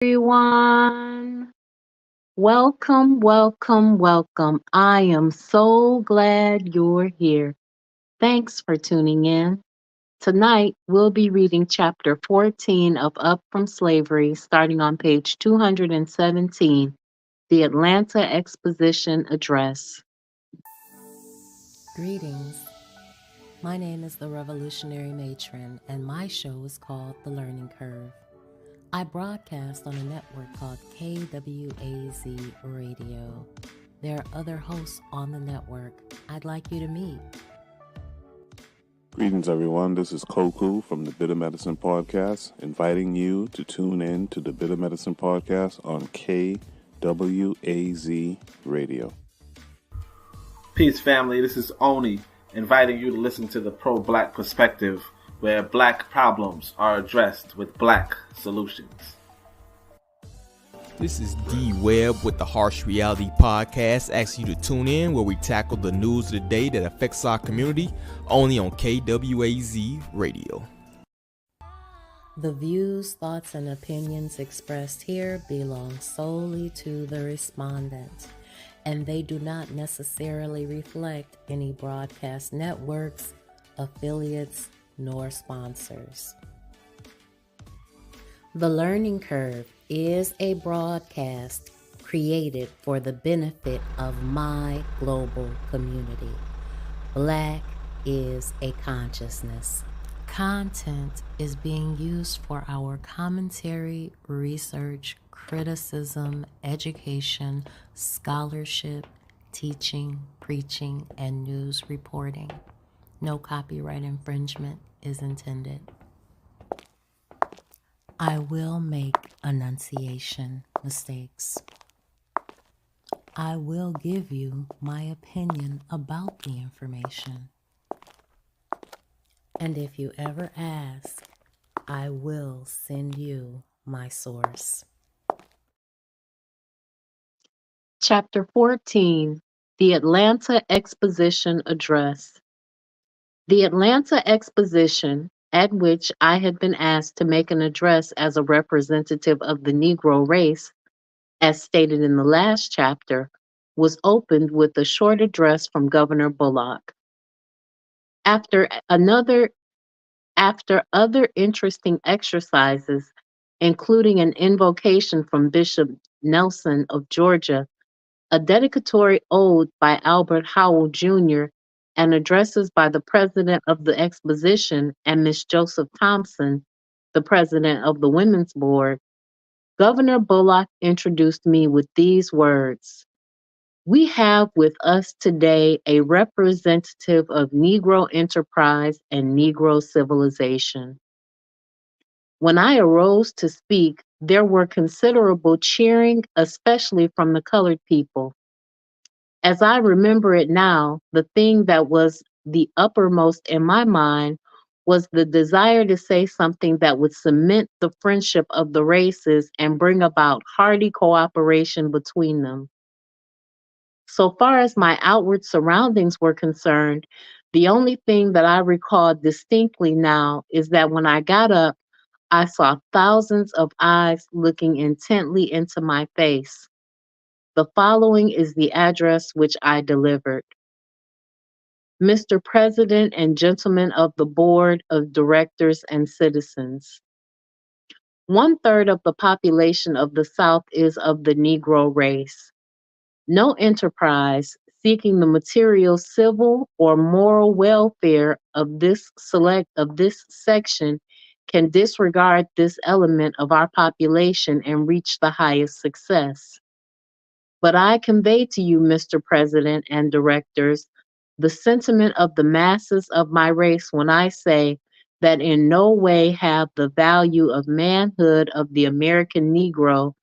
everyone. Welcome, welcome, welcome. I am so glad you're here. Thanks for tuning in. Tonight, we'll be reading chapter 14 of Up from Slavery, starting on page 217, the Atlanta Exposition Address. Greetings. My name is the Revolutionary Matron, and my show is called The Learning Curve. I broadcast on a network called KWAZ Radio. There are other hosts on the network I'd like you to meet. Greetings, everyone. This is Koku from the Bitter Medicine Podcast, inviting you to tune in to the Bitter Medicine Podcast on KWAZ Radio. Peace, family. This is Oni, inviting you to listen to the Pro-Black Perspective, where black problems are addressed with black solutions. This is D Webb with the Harsh Reality Podcast, asking you to tune in where we tackle the news of the day that affects our community, only on KWAZ Radio. The views, thoughts, and opinions expressed here belong solely to the respondent, and they do not necessarily reflect any broadcast networks, affiliates, nor sponsors. The Learning Curve is a broadcast created for the benefit of my global community. Black is a consciousness. Content is being used for our commentary, research, criticism, education, scholarship, teaching, preaching, and news reporting. No copyright infringement is intended. I will make enunciation mistakes. I will give you my opinion about the information. And if you ever ask, I will send you my source. Chapter 14, the Atlanta Exposition Address. The Atlanta Exposition, at which I had been asked to make an address as a representative of the Negro race, as stated in the last chapter, was opened with a short address from Governor Bullock. After other interesting exercises, including an invocation from Bishop Nelson of Georgia, a dedicatory ode by Albert Howell Jr., and addresses by the president of the exposition and Miss Joseph Thompson, the president of the Women's Board, Governor Bullock introduced me with these words. We have with us today a representative of Negro enterprise and Negro civilization. When I arose to speak, there were considerable cheering, especially from the colored people. As I remember it now, the thing that was the uppermost in my mind was the desire to say something that would cement the friendship of the races and bring about hearty cooperation between them. So far as my outward surroundings were concerned, the only thing that I recall distinctly now is that when I got up, I saw thousands of eyes looking intently into my face. The following is the address which I delivered. Mr. President and gentlemen of the Board of Directors and citizens, 1/3 of the population of the South is of the Negro race. No enterprise seeking the material, civil, or moral welfare of this section can disregard this element of our population and reach the highest success. But I convey to you, Mr. President and directors, the sentiment of the masses of my race when I say that in no way have the value of manhood of the American Negro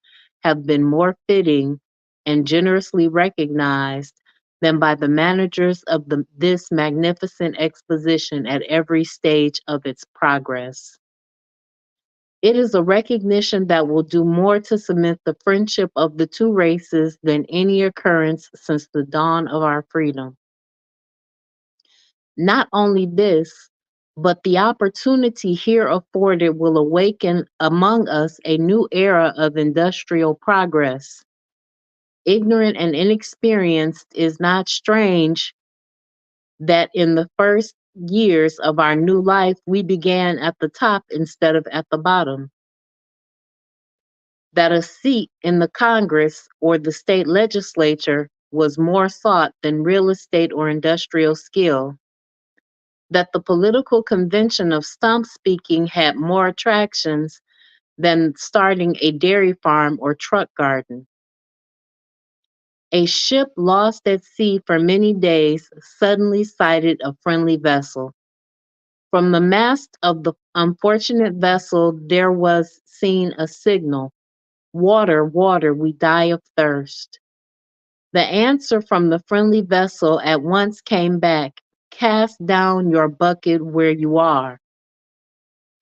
have been more fitting and generously recognized than by the managers of this magnificent exposition at every stage of its progress. It is a recognition that will do more to cement the friendship of the two races than any occurrence since the dawn of our freedom. Not only this, but the opportunity here afforded will awaken among us a new era of industrial progress. Ignorant and inexperienced is not strange that in the first years of our new life, we began at the top instead of at the bottom. That a seat in the Congress or the state legislature was more sought than real estate or industrial skill. That the political convention of stump speaking had more attractions than starting a dairy farm or truck garden. A ship lost at sea for many days suddenly sighted a friendly vessel. From the mast of the unfortunate vessel there was seen a signal: "Water, water, we die of thirst." The answer from the friendly vessel at once came back: "Cast down your bucket where you are."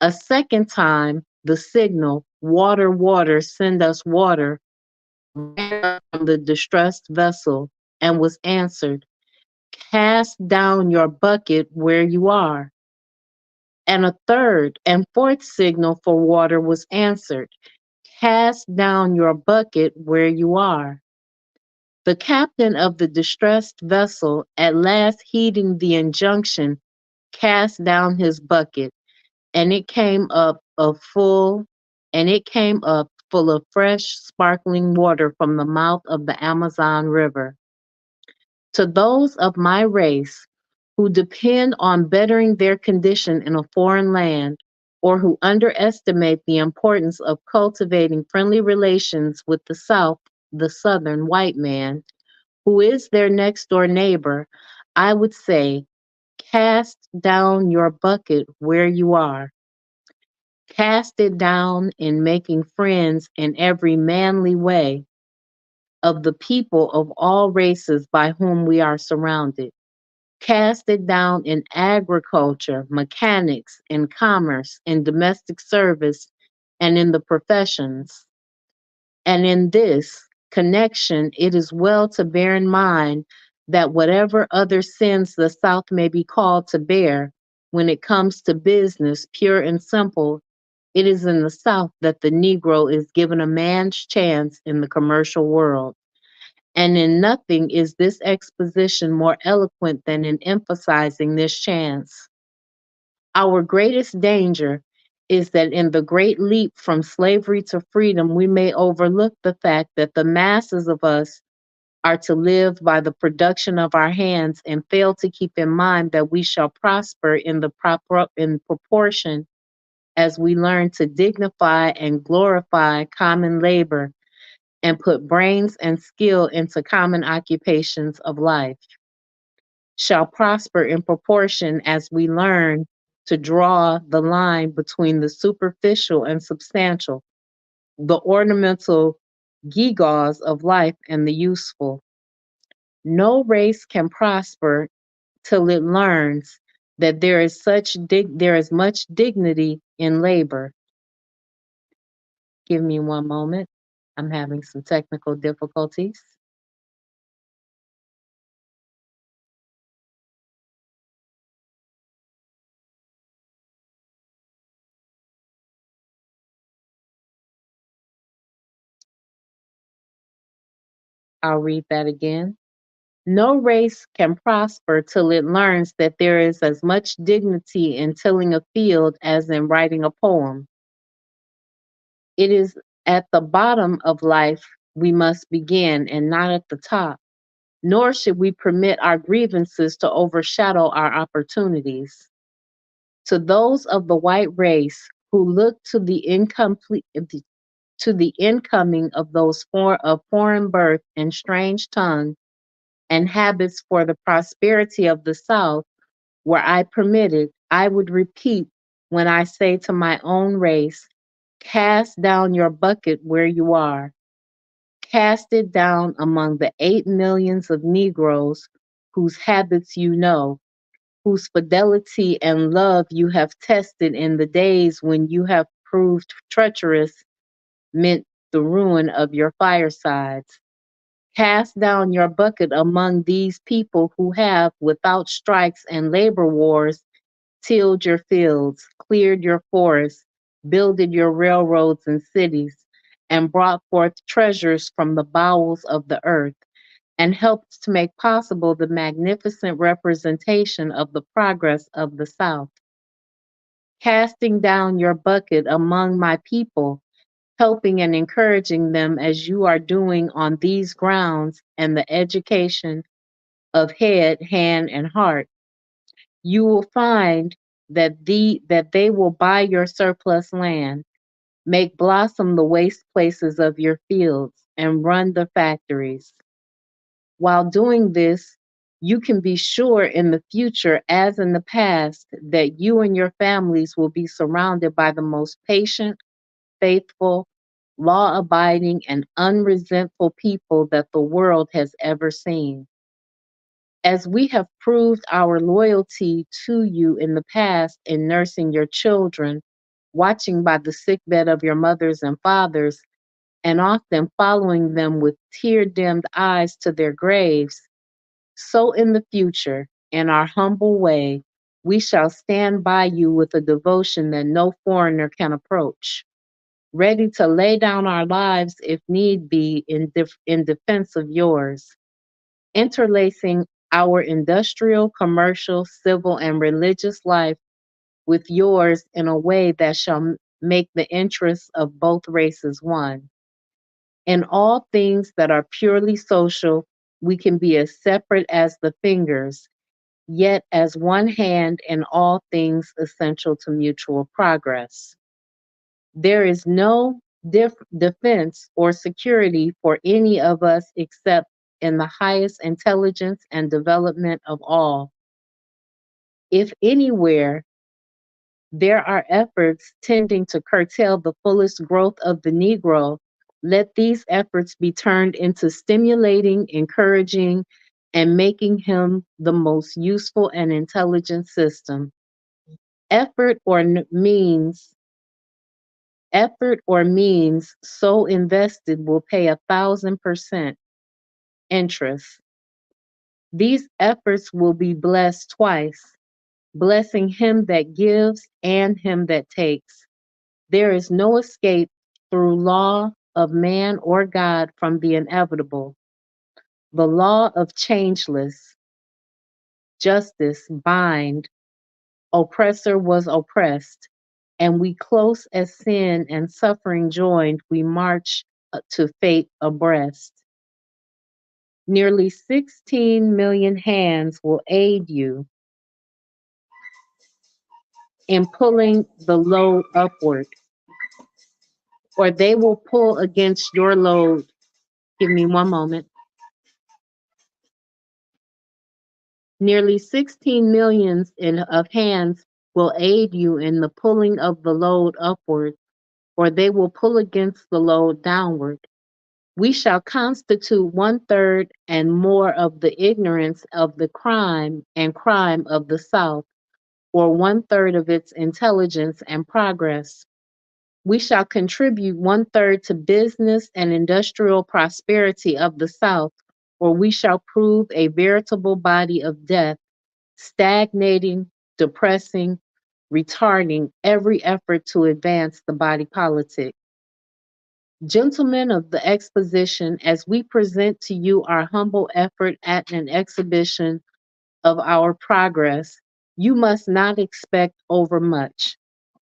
A second time, the signal, "Water, water, send us water," ran up from the distressed vessel and was answered: "Cast down your bucket where you are." And a third and fourth signal for water was answered: "Cast down your bucket where you are." The captain of the distressed vessel, at last heeding the injunction, cast down his bucket, and it came up full of fresh, sparkling water from the mouth of the Amazon River. To those of my race who depend on bettering their condition in a foreign land, or who underestimate the importance of cultivating friendly relations with the South, the Southern white man, who is their next door neighbor, I would say, cast down your bucket where you are. Cast it down in making friends in every manly way of the people of all races by whom we are surrounded. Cast it down in agriculture, mechanics, in commerce, in domestic service, and in the professions. And in this connection, it is well to bear in mind that whatever other sins the South may be called to bear, when it comes to business, pure and simple, it is in the South that the Negro is given a man's chance in the commercial world. And in nothing is this exposition more eloquent than in emphasizing this chance. Our greatest danger is that in the great leap from slavery to freedom, we may overlook the fact that the masses of us are to live by the production of our hands and fail to keep in mind that we shall prosper in proportion as we learn to dignify and glorify common labor and put brains and skill into common occupations of life. Shall prosper in proportion as we learn to draw the line between the superficial and substantial, the ornamental gewgaws of life and the useful. No race can prosper till it learns that there is much dignity in labor. Give me one moment. I'm having some technical difficulties. I'll read that again. No race can prosper till it learns that there is as much dignity in tilling a field as in writing a poem. It is at the bottom of life we must begin and not at the top, nor should we permit our grievances to overshadow our opportunities. To those of the white race who look to the incoming of those of foreign birth and strange tongue and habits for the prosperity of the South, were I permitted, I would repeat when I say to my own race, cast down your bucket where you are. Cast it down among the 8 millions of Negroes whose habits you know, whose fidelity and love you have tested in the days when you have proved treacherous meant the ruin of your firesides. Cast down your bucket among these people who have, without strikes and labor wars, tilled your fields, cleared your forests, builded your railroads and cities, and brought forth treasures from the bowels of the earth, and helped to make possible the magnificent representation of the progress of the South. Casting down your bucket among my people, helping and encouraging them as you are doing on these grounds and the education of head, hand, and heart, you will find that they will buy your surplus land, make blossom the waste places of your fields, and run the factories. While doing this, you can be sure in the future, as in the past, that you and your families will be surrounded by the most patient, faithful, law abiding, and unresentful people that the world has ever seen. As we have proved our loyalty to you in the past in nursing your children, watching by the sickbed of your mothers and fathers, and often following them with tear dimmed eyes to their graves, so in the future, in our humble way, we shall stand by you with a devotion that no foreigner can approach, ready to lay down our lives if need be in defense of yours, interlacing our industrial, commercial, civil, and religious life with yours in a way that shall make the interests of both races one. In all things that are purely social, we can be as separate as the fingers, yet as one hand in all things essential to mutual progress. There is no defense or security for any of us except in the highest intelligence and development of all. If anywhere there are efforts tending to curtail the fullest growth of the Negro, let these efforts be turned into stimulating, encouraging, and making him the most useful and intelligent system. Effort or means Effort or means so invested will pay 1,000% interest. These efforts will be blessed twice, blessing him that gives and him that takes. There is no escape through law of man or God from the inevitable. The law of changeless justice bind, oppressor was oppressed, and we close as sin and suffering joined, we march to fate abreast. Nearly 16 million hands will aid you in pulling the load upward, or they will pull against your load. Give me one moment. Nearly 16 millions of hands will aid you in the pulling of the load upward, or they will pull against the load downward. We shall constitute one third and more of the ignorance of the crime and crime of the South, or one third of its intelligence and progress. We shall contribute one third to business and industrial prosperity of the South, or we shall prove a veritable body of death, stagnating, depressing, retarding every effort to advance the body politic. Gentlemen of the exposition, as we present to you our humble effort at an exhibition of our progress, you must not expect overmuch.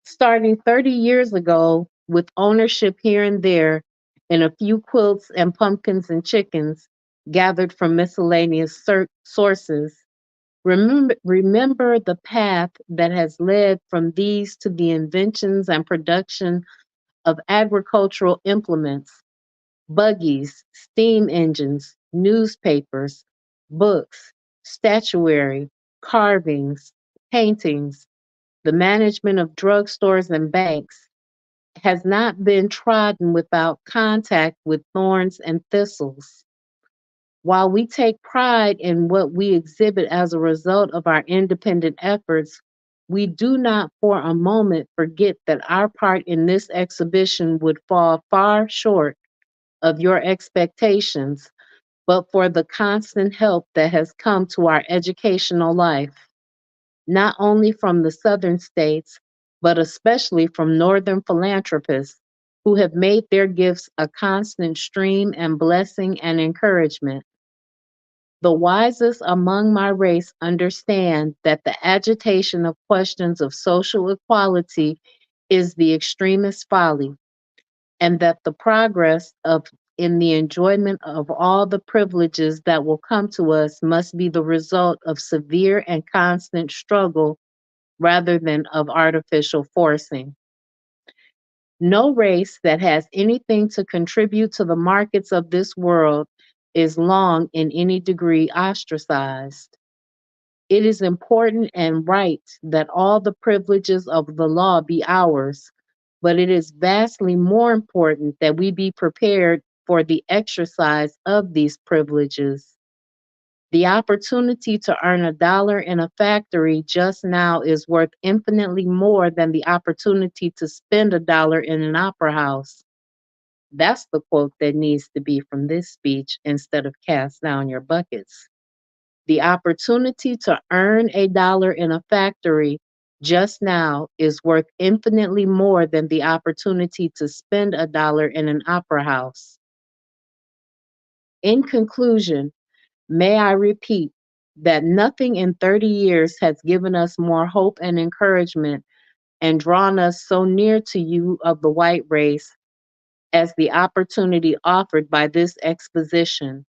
Starting 30 years ago, with ownership here and there, and a few quilts and pumpkins and chickens gathered from miscellaneous sources, remember the path that has led from these to the inventions and production of agricultural implements, buggies, steam engines, newspapers, books, statuary, carvings, paintings, the management of drugstores and banks has not been trodden without contact with thorns and thistles. While we take pride in what we exhibit as a result of our independent efforts, we do not for a moment forget that our part in this exhibition would fall far short of your expectations, but for the constant help that has come to our educational life. not only from the southern states, but especially from northern philanthropists who have made their gifts a constant stream and blessing and encouragement. The wisest among my race understand that the agitation of questions of social equality is the extremest folly, and that the progress of in the enjoyment of all the privileges that will come to us must be the result of severe and constant struggle rather than of artificial forcing. No race that has anything to contribute to the markets of this world is long in any degree ostracized. It is important and right that all the privileges of the law be ours, but it is vastly more important that we be prepared for the exercise of these privileges. The opportunity to earn $1 in a factory just now is worth infinitely more than the opportunity to spend $1 in an opera house. That's the quote that needs to be from this speech instead of cast down your buckets. The opportunity to earn $1 in a factory just now is worth infinitely more than the opportunity to spend $1 in an opera house. In conclusion, may I repeat that nothing in 30 years has given us more hope and encouragement and drawn us so near to you of the white race as the opportunity offered by this exposition,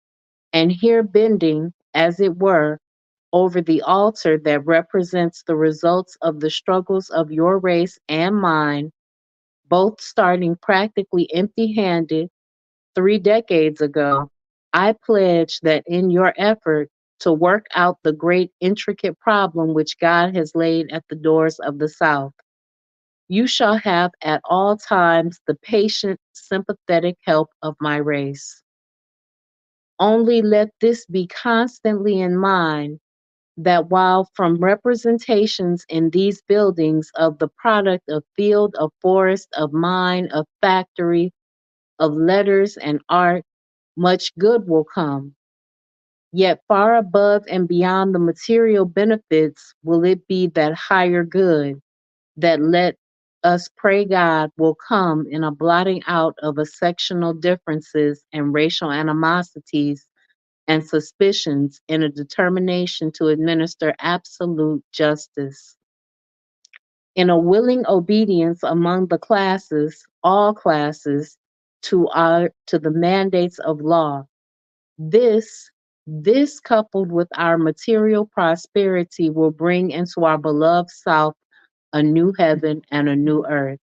and here bending, as it were, over the altar that represents the results of the struggles of your race and mine, both starting practically empty handed 3 decades ago, I pledge that in your effort to work out the great intricate problem which God has laid at the doors of the South, you shall have at all times the patient, sympathetic help of my race. Only let this be constantly in mind that while from representations in these buildings of the product of field, of forest, of mine, of factory, of letters and art, much good will come. Yet far above and beyond the material benefits will it be that higher good that let us pray God will come in a blotting out of a sectional differences and racial animosities and suspicions in a determination to administer absolute justice. In a willing obedience among the classes, all classes, to the mandates of law. This this coupled with our material prosperity will bring into our beloved South a new heaven and a new earth.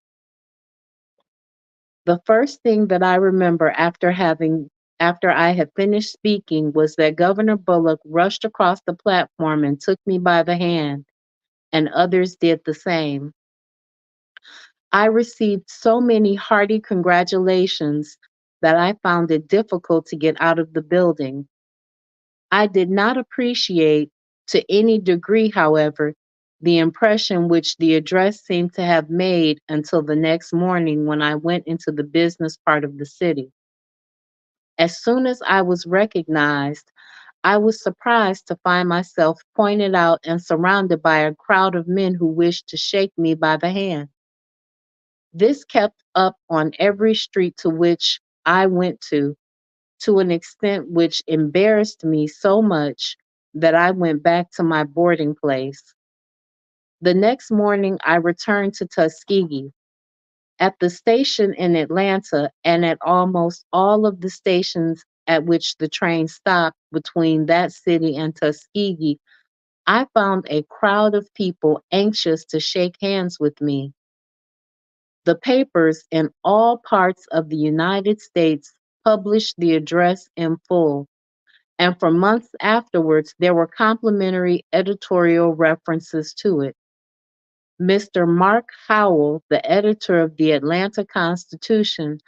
The first thing that I remember after I had finished speaking was that Governor Bullock rushed across the platform and took me by the hand, and others did the same. I received so many hearty congratulations that I found it difficult to get out of the building. I did not appreciate, to any degree, however, the impression which the address seemed to have made until the next morning when I went into the business part of the city. As soon as I was recognized, I was surprised to find myself pointed out and surrounded by a crowd of men who wished to shake me by the hand. This kept up on every street to which I went to an extent which embarrassed me so much that I went back to my boarding place. The next morning, I returned to Tuskegee. At the station in Atlanta and at almost all of the stations at which the train stopped between that city and Tuskegee, I found a crowd of people anxious to shake hands with me. The papers in all parts of the United States published the address in full, and for months afterwards there were complimentary editorial references to it. Mr. Mark Howell, the editor of the Atlanta Constitution,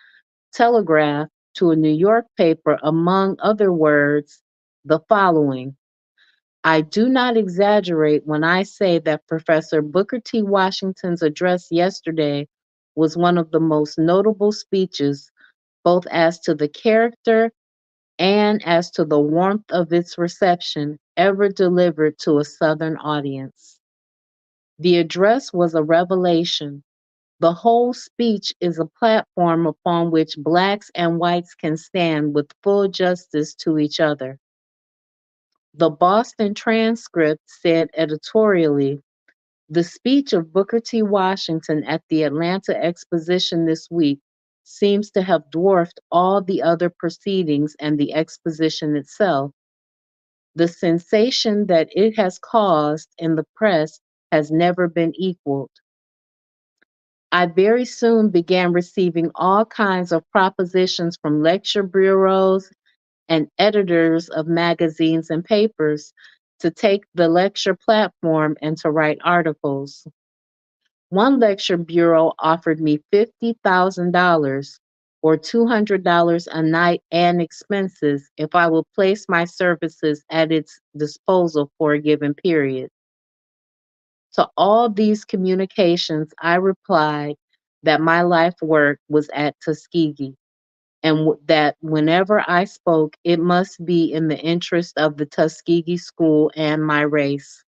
telegraphed to a New York paper, among other words, the following: I do not exaggerate when I say that Professor Booker T. Washington's address yesterday was one of the most notable speeches, both as to the character and as to the warmth of its reception, ever delivered to a Southern audience. The address was a revelation. The whole speech is a platform upon which blacks and whites can stand with full justice to each other. The Boston Transcript said editorially, the speech of Booker T. Washington at the Atlanta Exposition this week seems to have dwarfed all the other proceedings and the exposition itself. The sensation that it has caused in the press has never been equaled. I very soon began receiving all kinds of propositions from lecture bureaus and editors of magazines and papers to take the lecture platform and to write articles. One lecture bureau offered me $50,000 or $200 a night and expenses if I would place my services at its disposal for a given period. To all these communications, I replied that my life work was at Tuskegee and that whenever I spoke, it must be in the interest of the Tuskegee School and my race,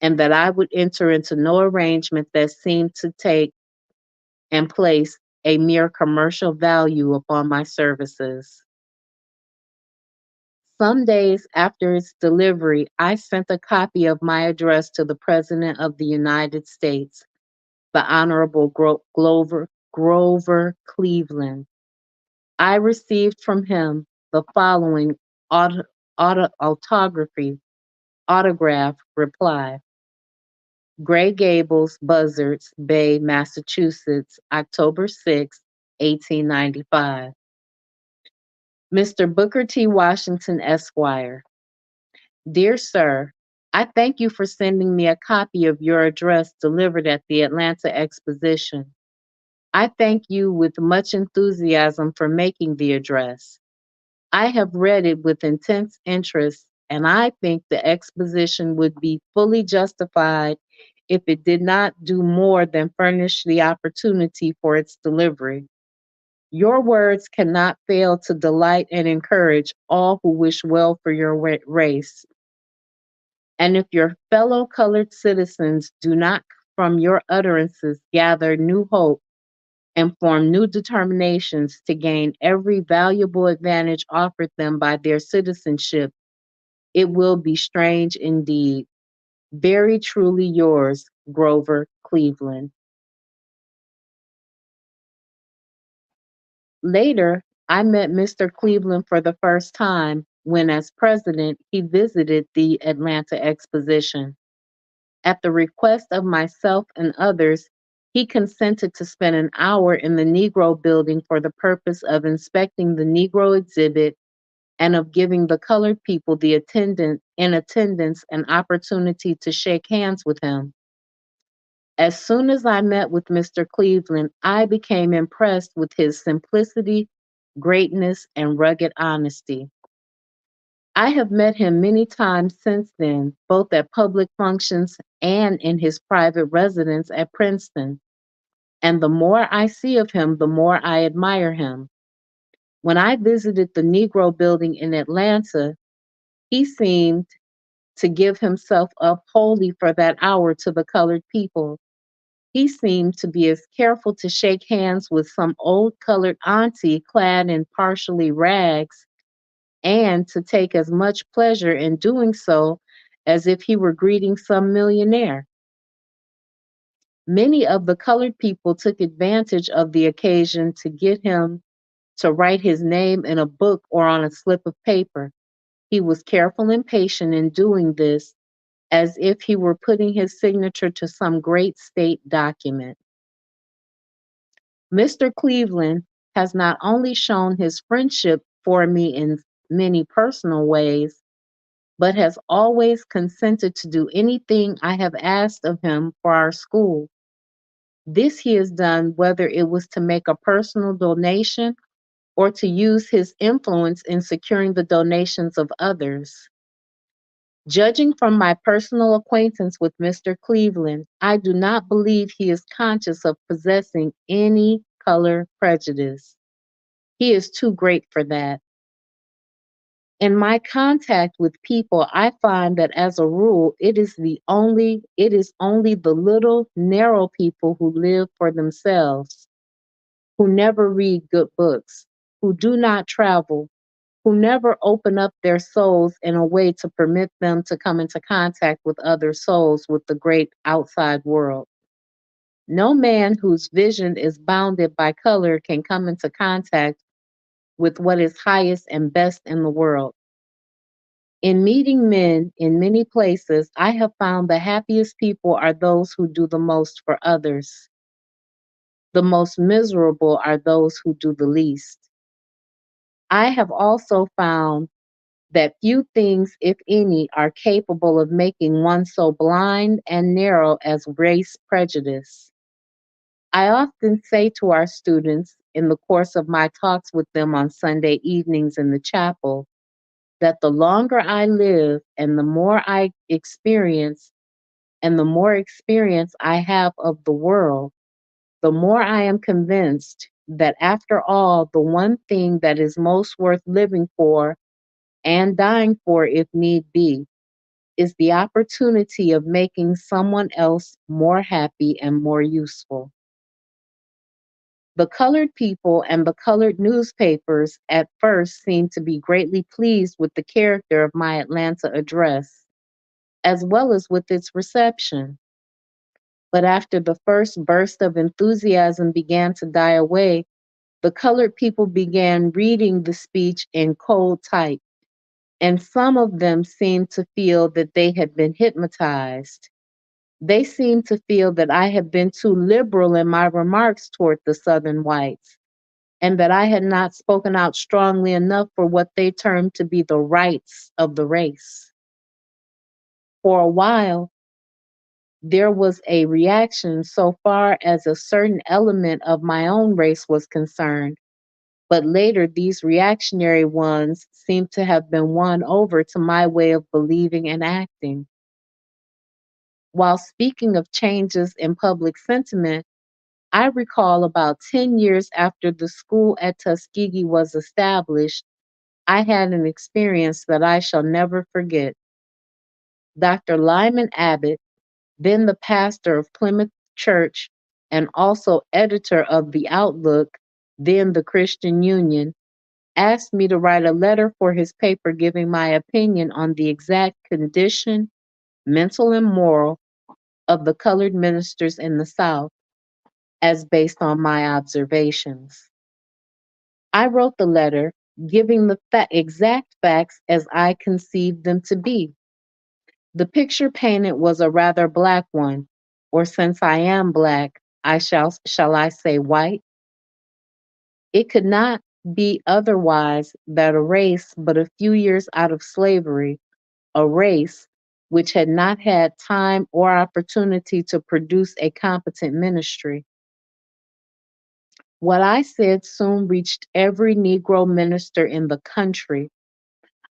and that I would enter into no arrangement that seemed to take and place a mere commercial value upon my services. Some days after its delivery, I sent a copy of my address to the President of the United States, the Honorable Grover Cleveland. I received from him the following autograph reply. Gray Gables, Buzzards Bay, Massachusetts, October 6, 1895. Mr. Booker T. Washington, Esquire. Dear Sir, I thank you for sending me a copy of your address delivered at the Atlanta Exposition. I thank you with much enthusiasm for making the address. I have read it with intense interest, and I think the exposition would be fully justified if it did not do more than furnish the opportunity for its delivery. Your words cannot fail to delight and encourage all who wish well for your race. And if your fellow colored citizens do not from your utterances gather new hope and form new determinations to gain every valuable advantage offered them by their citizenship, it will be strange indeed. Very truly yours, Grover Cleveland. Later, I met Mr. Cleveland for the first time when, as president, he visited the Atlanta Exposition. At the request of myself and others, he consented to spend an hour in the Negro building for the purpose of inspecting the Negro exhibit and of giving the colored people in attendance an opportunity to shake hands with him. As soon as I met with Mr. Cleveland, I became impressed with his simplicity, greatness, and rugged honesty. I have met him many times since then, both at public functions and in his private residence at Princeton. And the more I see of him, the more I admire him. When I visited the Negro building in Atlanta, he seemed to give himself up wholly for that hour to the colored people. He seemed to be as careful to shake hands with some old colored auntie clad in partially rags and to take as much pleasure in doing so as if he were greeting some millionaire. Many of the colored people took advantage of the occasion to get him to write his name in a book or on a slip of paper. He was careful and patient in doing this as if he were putting his signature to some great state document. Mr. Cleveland has not only shown his friendship for me in many personal ways, but has always consented to do anything I have asked of him for our school. This he has done whether it was to make a personal donation or to use his influence in securing the donations of others. Judging from my personal acquaintance with Mr. Cleveland, I do not believe he is conscious of possessing any color prejudice. He is too great for that. In my contact with people, I find that as a rule, it is only the little narrow people who live for themselves, who never read good books, who do not travel, who never open up their souls in a way to permit them to come into contact with other souls with the great outside world. No man whose vision is bounded by color can come into contact with what is highest and best in the world. In meeting men in many places, I have found the happiest people are those who do the most for others. The most miserable are those who do the least. I have also found that few things, if any, are capable of making one so blind and narrow as race prejudice. I often say to our students in the course of my talks with them on Sunday evenings in the chapel that the longer I live and the more I experience and the more experience I have of the world, the more I am convinced that after all, the one thing that is most worth living for and dying for, if need be, is the opportunity of making someone else more happy and more useful. The colored people and the colored newspapers at first seemed to be greatly pleased with the character of my Atlanta address, as well as with its reception. But after the first burst of enthusiasm began to die away, the colored people began reading the speech in cold type, and some of them seemed to feel that they had been hypnotized. They seemed to feel that I had been too liberal in my remarks toward the Southern whites, and that I had not spoken out strongly enough for what they termed to be the rights of the race. For a while, there was a reaction so far as a certain element of my own race was concerned, but later these reactionary ones seemed to have been won over to my way of believing and acting. While speaking of changes in public sentiment, I recall about 10 years after the school at Tuskegee was established, I had an experience that I shall never forget. Dr. Lyman Abbott, then the pastor of Plymouth Church and also editor of The Outlook, then the Christian Union, asked me to write a letter for his paper giving my opinion on the exact condition, mental and moral, of the colored ministers in the South, as based on my observations. I wrote the letter giving the exact facts as I conceived them to be. The picture painted was a rather black one, or since I am black, shall I say white? It could not be otherwise that a race but a few years out of slavery, a race which had not had time or opportunity to produce a competent ministry. What I said soon reached every Negro minister in the country.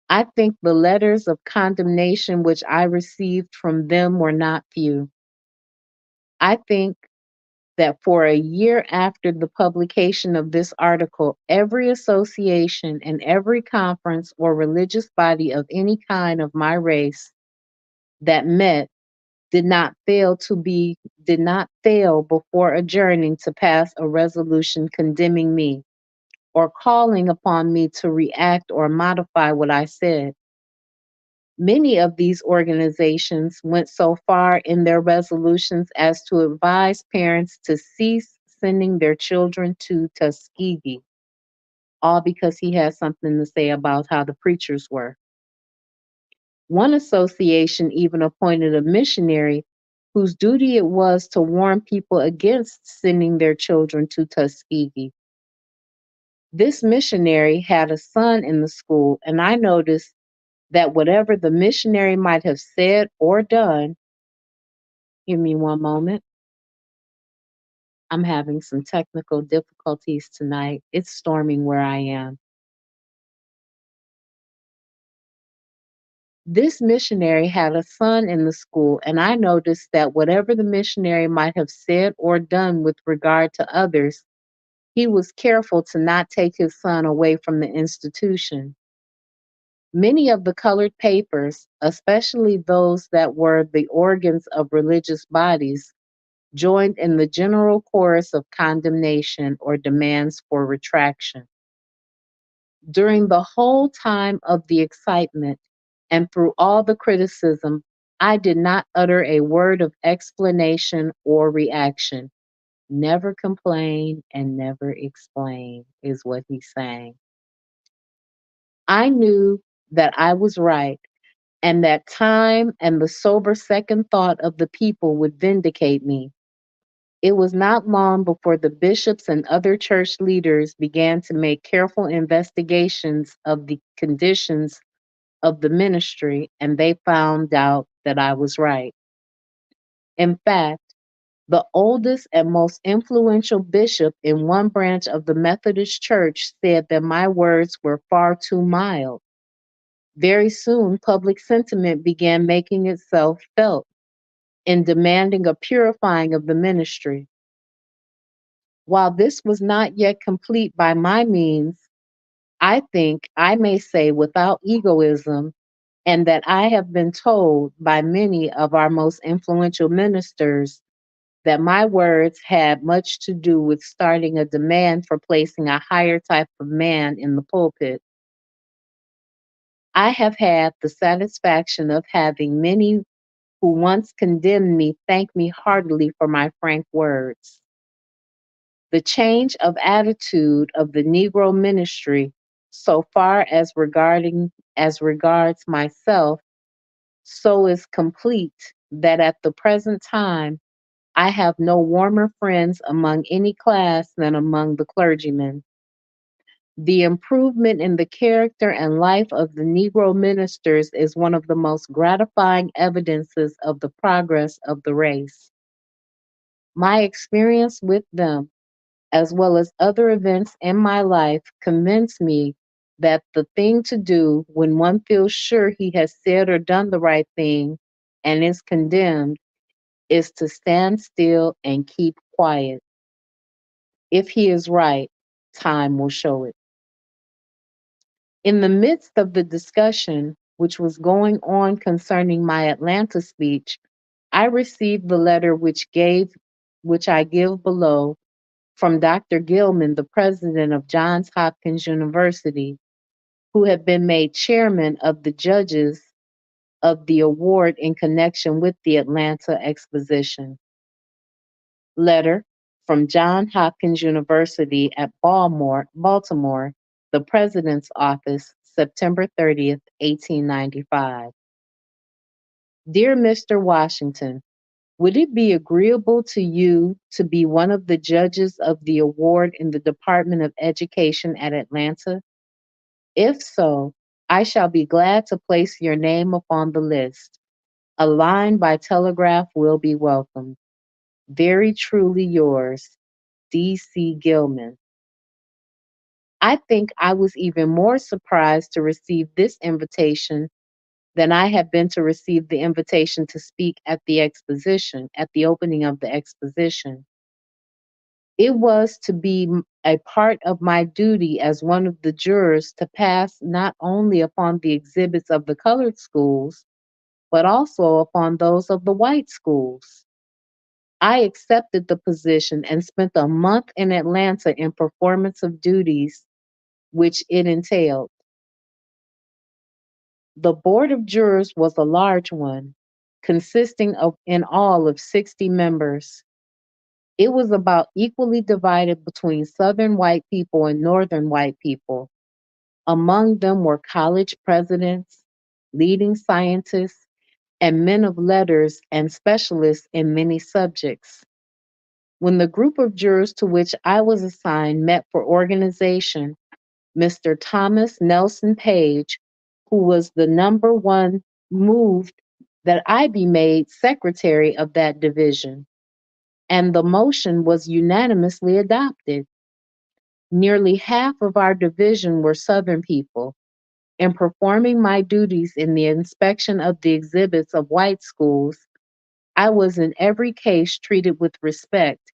I think the letters of condemnation which I received from them were not few. I think that for a year after the publication of this article, every association and every conference or religious body of any kind of my race that met did not fail before adjourning to pass a resolution condemning me or calling upon me to react or modify what I said. Many of these organizations went so far in their resolutions as to advise parents to cease sending their children to Tuskegee, all because he had something to say about how the preachers were. One association even appointed a missionary whose duty it was to warn people against sending their children to Tuskegee. This missionary had a son in the school, and I noticed that whatever the missionary might have said or done, give me one moment. I'm having some technical difficulties tonight. It's storming where I am. This missionary had a son in the school, and I noticed that whatever the missionary might have said or done with regard to others, he was careful to not take his son away from the institution. Many of the colored papers, especially those that were the organs of religious bodies, joined in the general chorus of condemnation or demands for retraction. During the whole time of the excitement and through all the criticism, I did not utter a word of explanation or reaction. Never complain and never explain, is what he sang. I knew that I was right and that time and the sober second thought of the people would vindicate me. It was not long before the bishops and other church leaders began to make careful investigations of the conditions of the ministry, and they found out that I was right. In fact, the oldest and most influential bishop in one branch of the Methodist Church said that my words were far too mild. Very soon, public sentiment began making itself felt in demanding a purifying of the ministry. While this was not yet complete by my means, I think I may say without egoism, and that I have been told by many of our most influential ministers that my words had much to do with starting a demand for placing a higher type of man in the pulpit. I have had the satisfaction of having many who once condemned me thank me heartily for my frank words. The change of attitude of the Negro ministry, so far as regards myself, so is complete that at the present time I have no warmer friends among any class than among the clergymen. The improvement in the character and life of the Negro ministers is one of the most gratifying evidences of the progress of the race. My experience with them, as well as other events in my life, convince me that the thing to do when one feels sure he has said or done the right thing and is condemned is to stand still and keep quiet. If he is right, time will show it. In the midst of the discussion which was going on concerning my Atlanta speech, I received the letter which I give below from Dr. Gilman, the president of Johns Hopkins University, who had been made chairman of the judges of the award in connection with the Atlanta exposition. Letter from Johns Hopkins University at Baltimore, the President's Office, September 30th, 1895. Dear Mr. Washington, would it be agreeable to you to be one of the judges of the award in the Department of Education at Atlanta? If so, I shall be glad to place your name upon the list. A line by telegraph will be welcome. Very truly yours, D.C. Gilman. I think I was even more surprised to receive this invitation than I had been to receive the invitation to speak at the exposition, at the opening of the exposition. It was to be a part of my duty as one of the jurors to pass not only upon the exhibits of the colored schools, but also upon those of the white schools. I accepted the position and spent a month in Atlanta in performance of duties which it entailed. The board of jurors was a large one, consisting of in all of 60 members. It was about equally divided between Southern white people and Northern white people. Among them were college presidents, leading scientists, and men of letters and specialists in many subjects. When the group of jurors to which I was assigned met for organization, Mr. Thomas Nelson Page, who was the number one, moved that I be made secretary of that division, and the motion was unanimously adopted. Nearly half of our division were Southern people. In performing my duties in the inspection of the exhibits of white schools, I was in every case treated with respect,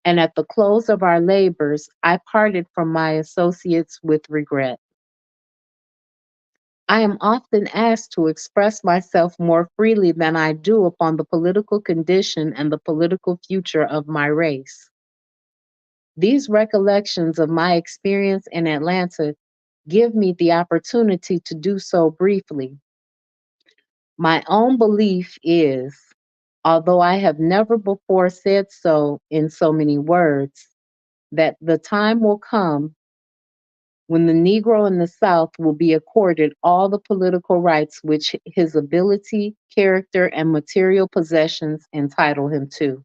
and at the close of our labors, I parted from my associates with regret. I am often asked to express myself more freely than I do upon the political condition and the political future of my race. These recollections of my experience in Atlanta give me the opportunity to do so briefly. My own belief is, although I have never before said so in so many words, that the time will come when the Negro in the South will be accorded all the political rights which his ability, character, and material possessions entitle him to.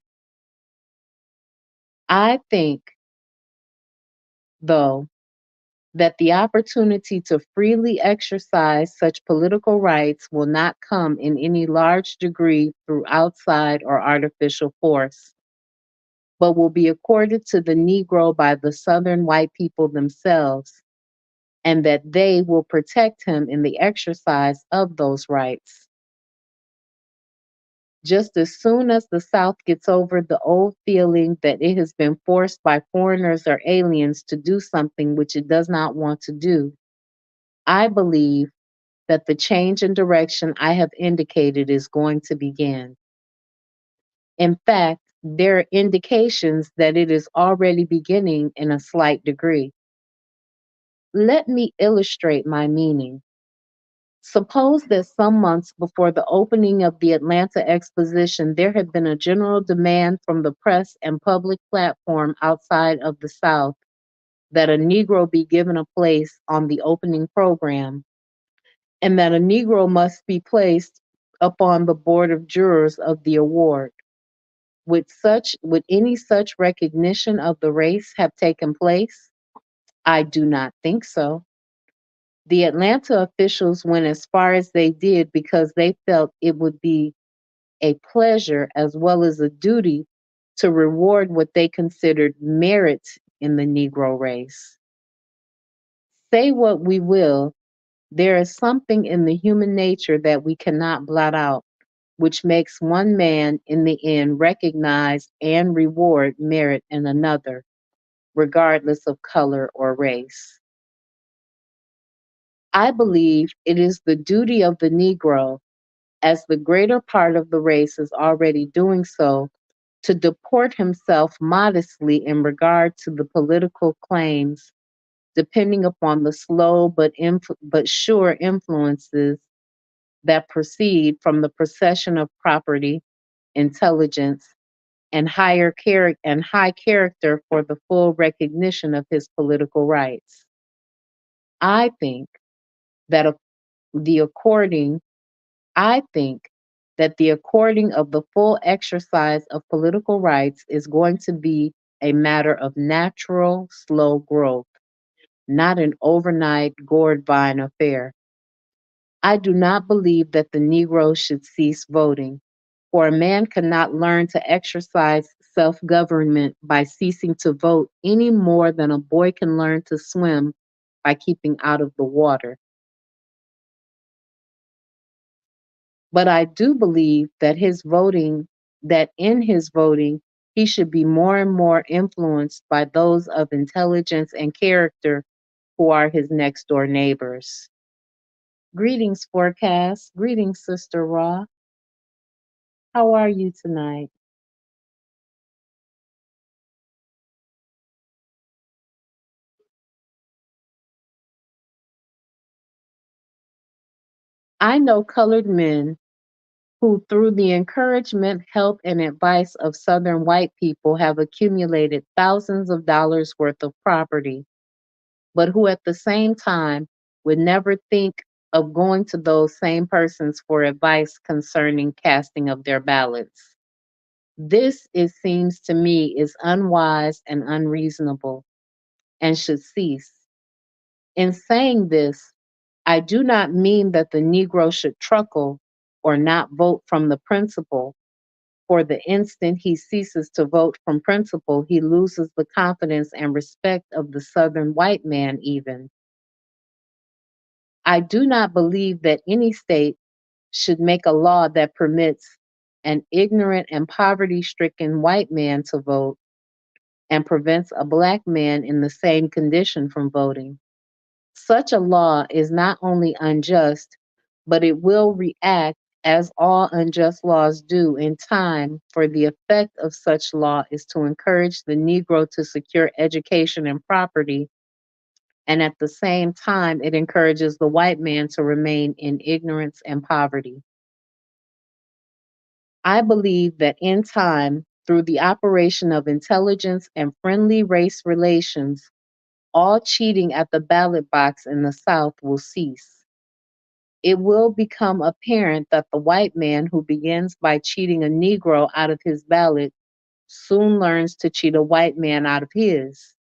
I think, though, that the opportunity to freely exercise such political rights will not come in any large degree through outside or artificial force, but will be accorded to the Negro by the Southern white people themselves, and that they will protect him in the exercise of those rights. Just as soon as the South gets over the old feeling that it has been forced by foreigners or aliens to do something which it does not want to do, I believe that the change in direction I have indicated is going to begin. In fact, there are indications that it is already beginning in a slight degree. Let me illustrate my meaning. Suppose that some months before the opening of the Atlanta exposition, there had been a general demand from the press and public platform outside of the South that a Negro be given a place on the opening program, and that a Negro must be placed upon the board of jurors of the award. Would any such recognition of the race have taken place? I do not think so. The Atlanta officials went as far as they did because they felt it would be a pleasure as well as a duty to reward what they considered merit in the Negro race. Say what we will, there is something in the human nature that we cannot blot out, which makes one man in the end recognize and reward merit in another, regardless of color or race. I believe it is the duty of the Negro, as the greater part of the race is already doing so, to deport himself modestly in regard to the political claims, depending upon the slow but sure influences that proceed from the possession of property, intelligence, and high character for the full recognition of his political rights. I think that a- the according I think that the according of the full exercise of political rights is going to be a matter of natural, slow growth, not an overnight gourd vine affair. I do not believe that the Negro should cease voting, for a man cannot learn to exercise self government by ceasing to vote any more than a boy can learn to swim by keeping out of the water. But I do believe that in his voting, he should be more and more influenced by those of intelligence and character who are his next door neighbors. Greetings, forecast. Greetings, Sister Ra. How are you tonight? I know colored men who, through the encouragement, help, and advice of Southern white people, have accumulated thousands of dollars worth of property, but who at the same time would never think of going to those same persons for advice concerning casting of their ballots. This, it seems to me, is unwise and unreasonable and should cease. In saying this, I do not mean that the Negro should truckle or not vote from the principle. For the instant he ceases to vote from principle, he loses the confidence and respect of the Southern white man, even. I do not believe that any state should make a law that permits an ignorant and poverty stricken white man to vote and prevents a black man in the same condition from voting. Such a law is not only unjust, but it will react as all unjust laws do in time, for the effect of such law is to encourage the Negro to secure education and property, and at the same time, it encourages the white man to remain in ignorance and poverty. I believe that in time, through the operation of intelligence and friendly race relations, all cheating at the ballot box in the South will cease. It will become apparent that the white man who begins by cheating a Negro out of his ballot soon learns to cheat a white man out of his,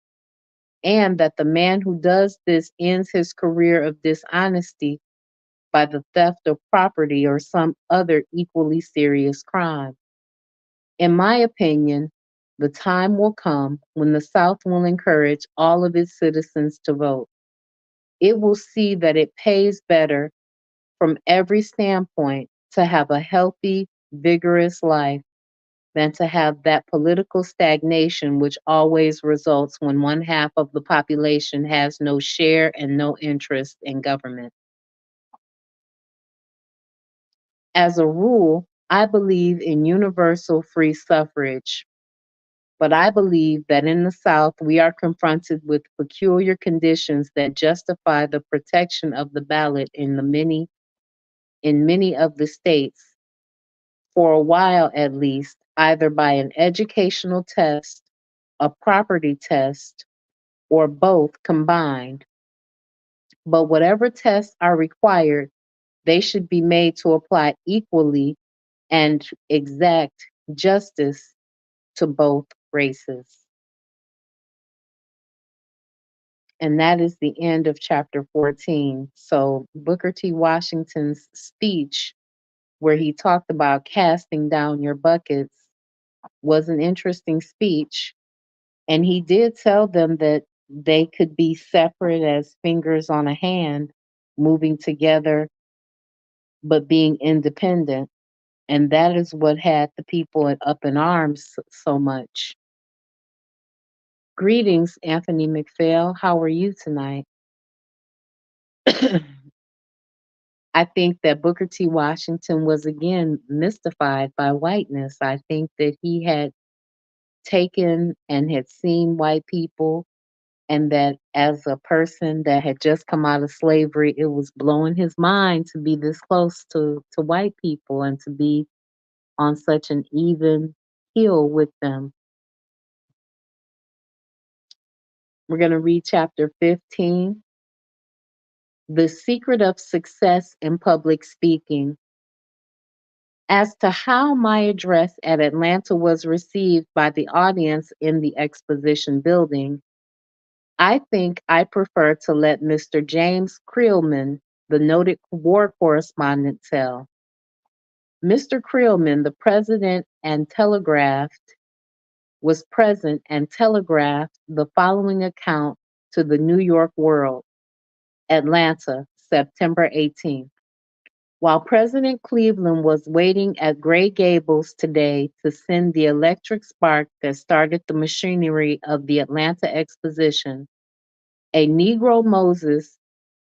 and that the man who does this ends his career of dishonesty by the theft of property or some other equally serious crime. In my opinion, the time will come when the South will encourage all of its citizens to vote. It will see that it pays better from every standpoint to have a healthy, vigorous life than to have that political stagnation which always results when one half of the population has no share and no interest in government. As a rule, I believe in universal free suffrage, but I believe that in the South we are confronted with peculiar conditions that justify the protection of the ballot in many of the states, for a while at least, either by an educational test, a property test, or both combined. But whatever tests are required, they should be made to apply equally and exact justice to both races. And that is the end of chapter 14. So, Booker T. Washington's speech, where he talked about casting down your buckets, was an interesting speech. And he did tell them that they could be separate as fingers on a hand, moving together, but being independent. And that is what had the people up in arms so much. Greetings, Anthony McPhail. How are you tonight? I think that Booker T. Washington was again mystified by whiteness. I think that he had taken and had seen white people, and that as a person that had just come out of slavery, it was blowing his mind to be this close to white people and to be on such an even keel with them. We're going to read chapter 15, The Secret of Success in Public Speaking. As to how my address at Atlanta was received by the audience in the exposition building, I think I prefer to let Mr. James Creelman, the noted war correspondent, tell. Mr. Creelman, the president and telegraphed, was present and telegraphed the following account to the New York World, Atlanta, September 18th. While President Cleveland was waiting at Gray Gables today to send the electric spark that started the machinery of the Atlanta Exposition, a Negro Moses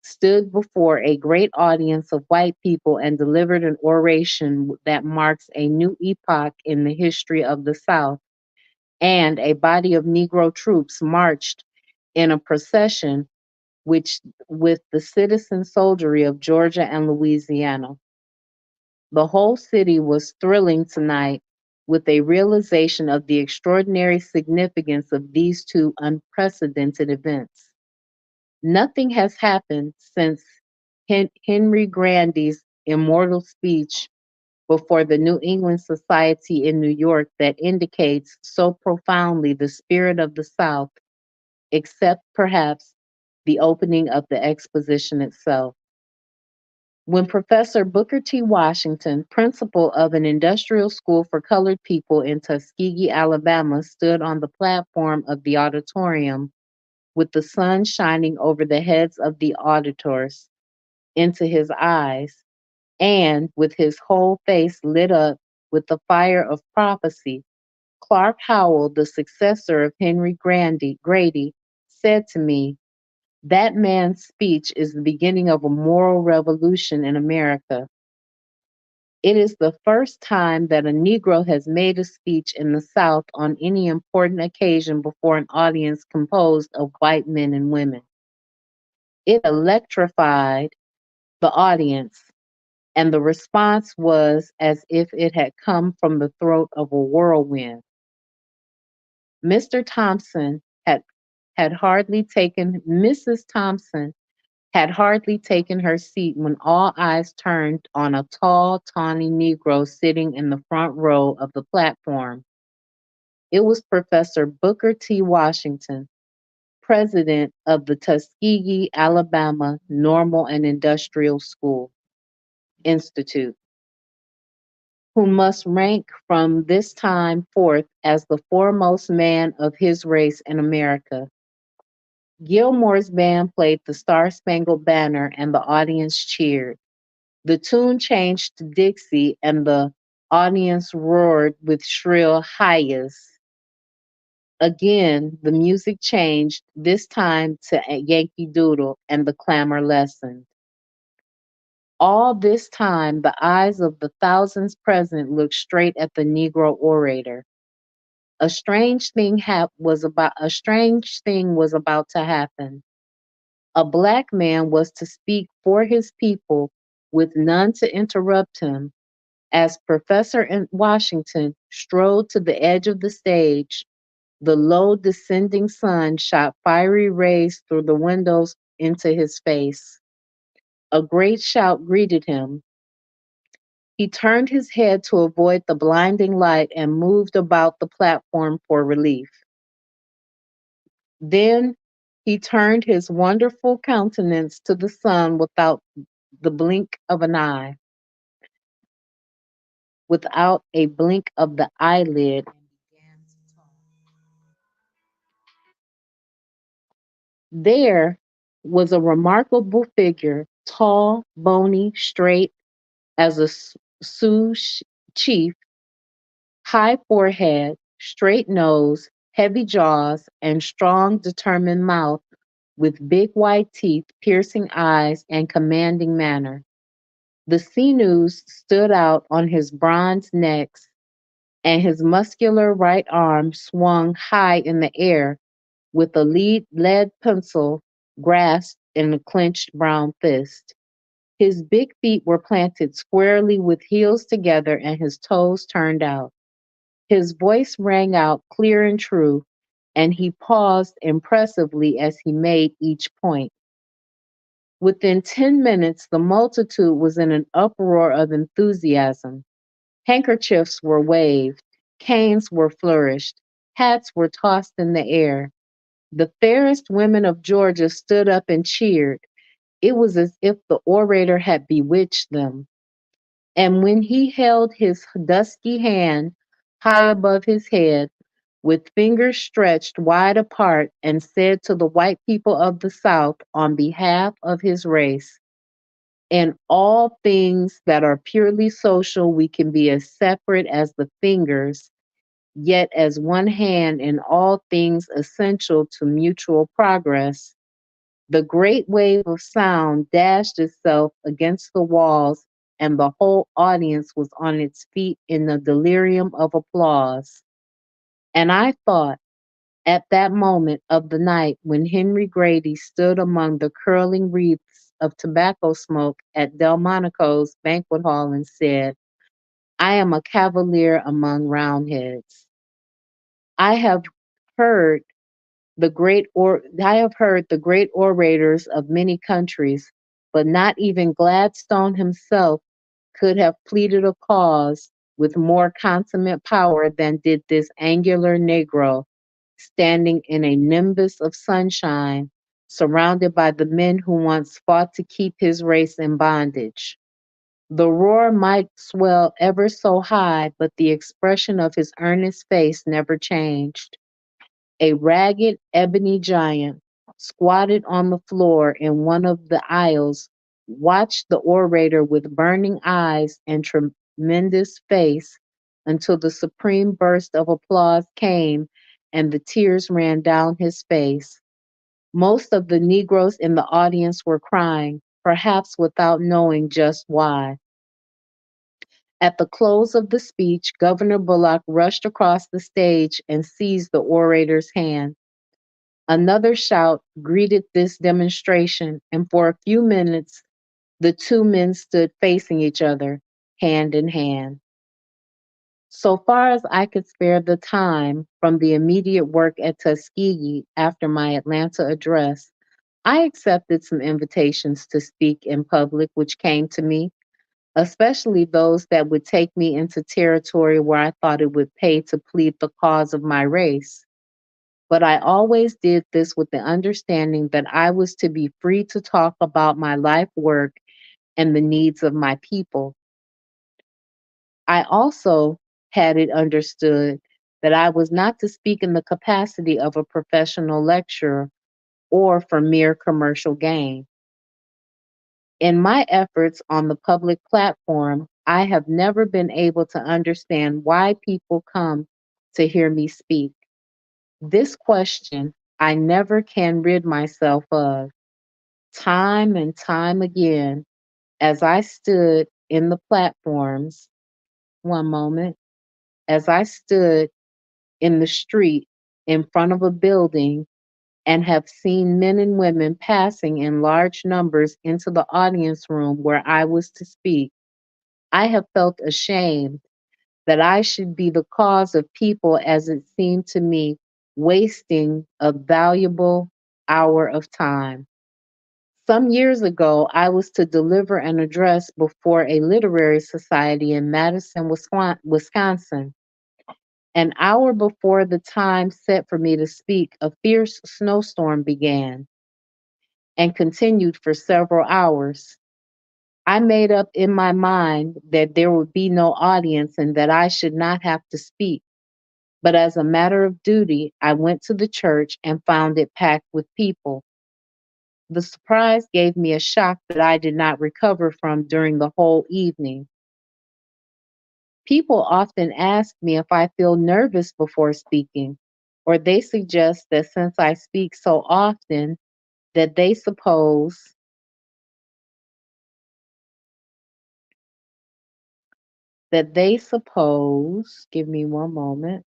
stood before a great audience of white people and delivered an oration that marks a new epoch in the history of the South, and a body of Negro troops marched in a procession which with the citizen soldiery of Georgia and Louisiana. The whole city was thrilling tonight with a realization of the extraordinary significance of these two unprecedented events. Nothing has happened since Henry Grandy's immortal speech before the New England Society in New York that indicates so profoundly the spirit of the South, except perhaps the opening of the exposition itself. When Professor Booker T. Washington, principal of an industrial school for colored people in Tuskegee, Alabama, stood on the platform of the auditorium with the sun shining over the heads of the auditors into his eyes, and with his whole face lit up with the fire of prophecy, Clark Howell, the successor of Henry Grady, said to me, That man's speech is the beginning of a moral revolution in America. It is the first time that a Negro has made a speech in the South on any important occasion before an audience composed of white men and women. It electrified the audience, and the response was as if it had come from the throat of a whirlwind. Mr. Thompson had hardly taken Mrs. Thompson had hardly taken her seat when all eyes turned on a tall, tawny Negro sitting in the front row of the platform. It was Professor Booker T. Washington, president of the Tuskegee, Alabama Normal and Industrial School Institute, who must rank from this time forth as the foremost man of his race in America. Gilmore's band played the Star Spangled Banner and the audience cheered. The tune changed to Dixie and the audience roared with shrill hi-yas. Again, the music changed, this time to Yankee Doodle, and the clamor lessened. All this time, the eyes of the thousands present looked straight at the Negro orator. A strange thing was about to happen. A black man was to speak for his people with none to interrupt him. As Professor Washington strode to the edge of the stage, the low descending sun shot fiery rays through the windows into his face. A great shout greeted him. He turned his head to avoid the blinding light and moved about the platform for relief. Then he turned his wonderful countenance to the sun the blink of an eye, without a blink of the eyelid, and began to talk. There was a remarkable figure, tall, bony, straight as a Sioux chief, high forehead, straight nose, heavy jaws, and strong, determined mouth with big white teeth, piercing eyes, and commanding manner. The sinews stood out on his bronze neck, and his muscular right arm swung high in the air with a lead pencil grasped in a clenched brown fist. His big feet were planted squarely with heels together and his toes turned out. His voice rang out clear and true, and he paused impressively as he made each point. Within 10 minutes, the multitude was in an uproar of enthusiasm. Handkerchiefs were waved, canes were flourished, hats were tossed in the air. The fairest women of Georgia stood up and cheered. It was as if the orator had bewitched them. And when he held his dusky hand high above his head, with fingers stretched wide apart, and said to the white people of the South on behalf of his race, in all things that are purely social, we can be as separate as the fingers, yet as one hand in all things essential to mutual progress. The great wave of sound dashed itself against the walls, and the whole audience was on its feet in a delirium of applause. And I thought, at that moment of the night when Henry Grady stood among the curling wreaths of tobacco smoke at Delmonico's banquet hall and said, I am a cavalier among roundheads. I have heard I have heard the great orators of many countries, but not even Gladstone himself could have pleaded a cause with more consummate power than did this angular Negro, standing in a nimbus of sunshine, surrounded by the men who once fought to keep his race in bondage. The roar might swell ever so high, but the expression of his earnest face never changed. A ragged ebony giant, squatted on the floor in one of the aisles, watched the orator with burning eyes and tremendous face until the supreme burst of applause came and the tears ran down his face. Most of the Negroes in the audience were crying, perhaps without knowing just why. At the close of the speech, Governor Bullock rushed across the stage and seized the orator's hand. Another shout greeted this demonstration, and for a few minutes, the two men stood facing each other, hand in hand. So far as I could spare the time from the immediate work at Tuskegee after my Atlanta address, I accepted some invitations to speak in public which came to me, especially those that would take me into territory where I thought it would pay to plead the cause of my race. But I always did this with the understanding that I was to be free to talk about my life work and the needs of my people. I also had it understood that I was not to speak in the capacity of a professional lecturer or for mere commercial gain. In my efforts on the public platform, I have never been able to understand why people come to hear me speak. This question I never can rid myself of. Time and time again, as I stood in the platforms, one moment, as I stood in the street in front of a building and have seen men and women passing in large numbers into the audience room where I was to speak, I have felt ashamed that I should be the cause of people, as it seemed to me, wasting a valuable hour of time. Some years ago, I was to deliver an address before a literary society in Madison, Wisconsin. An hour before the time set for me to speak, a fierce snowstorm began and continued for several hours. I made up in my mind that there would be no audience and that I should not have to speak. But as a matter of duty, I went to the church and found it packed with people. The surprise gave me a shock that I did not recover from during the whole evening. People often ask me if I feel nervous before speaking, or they suggest that since I speak so often, that they suppose give me one moment,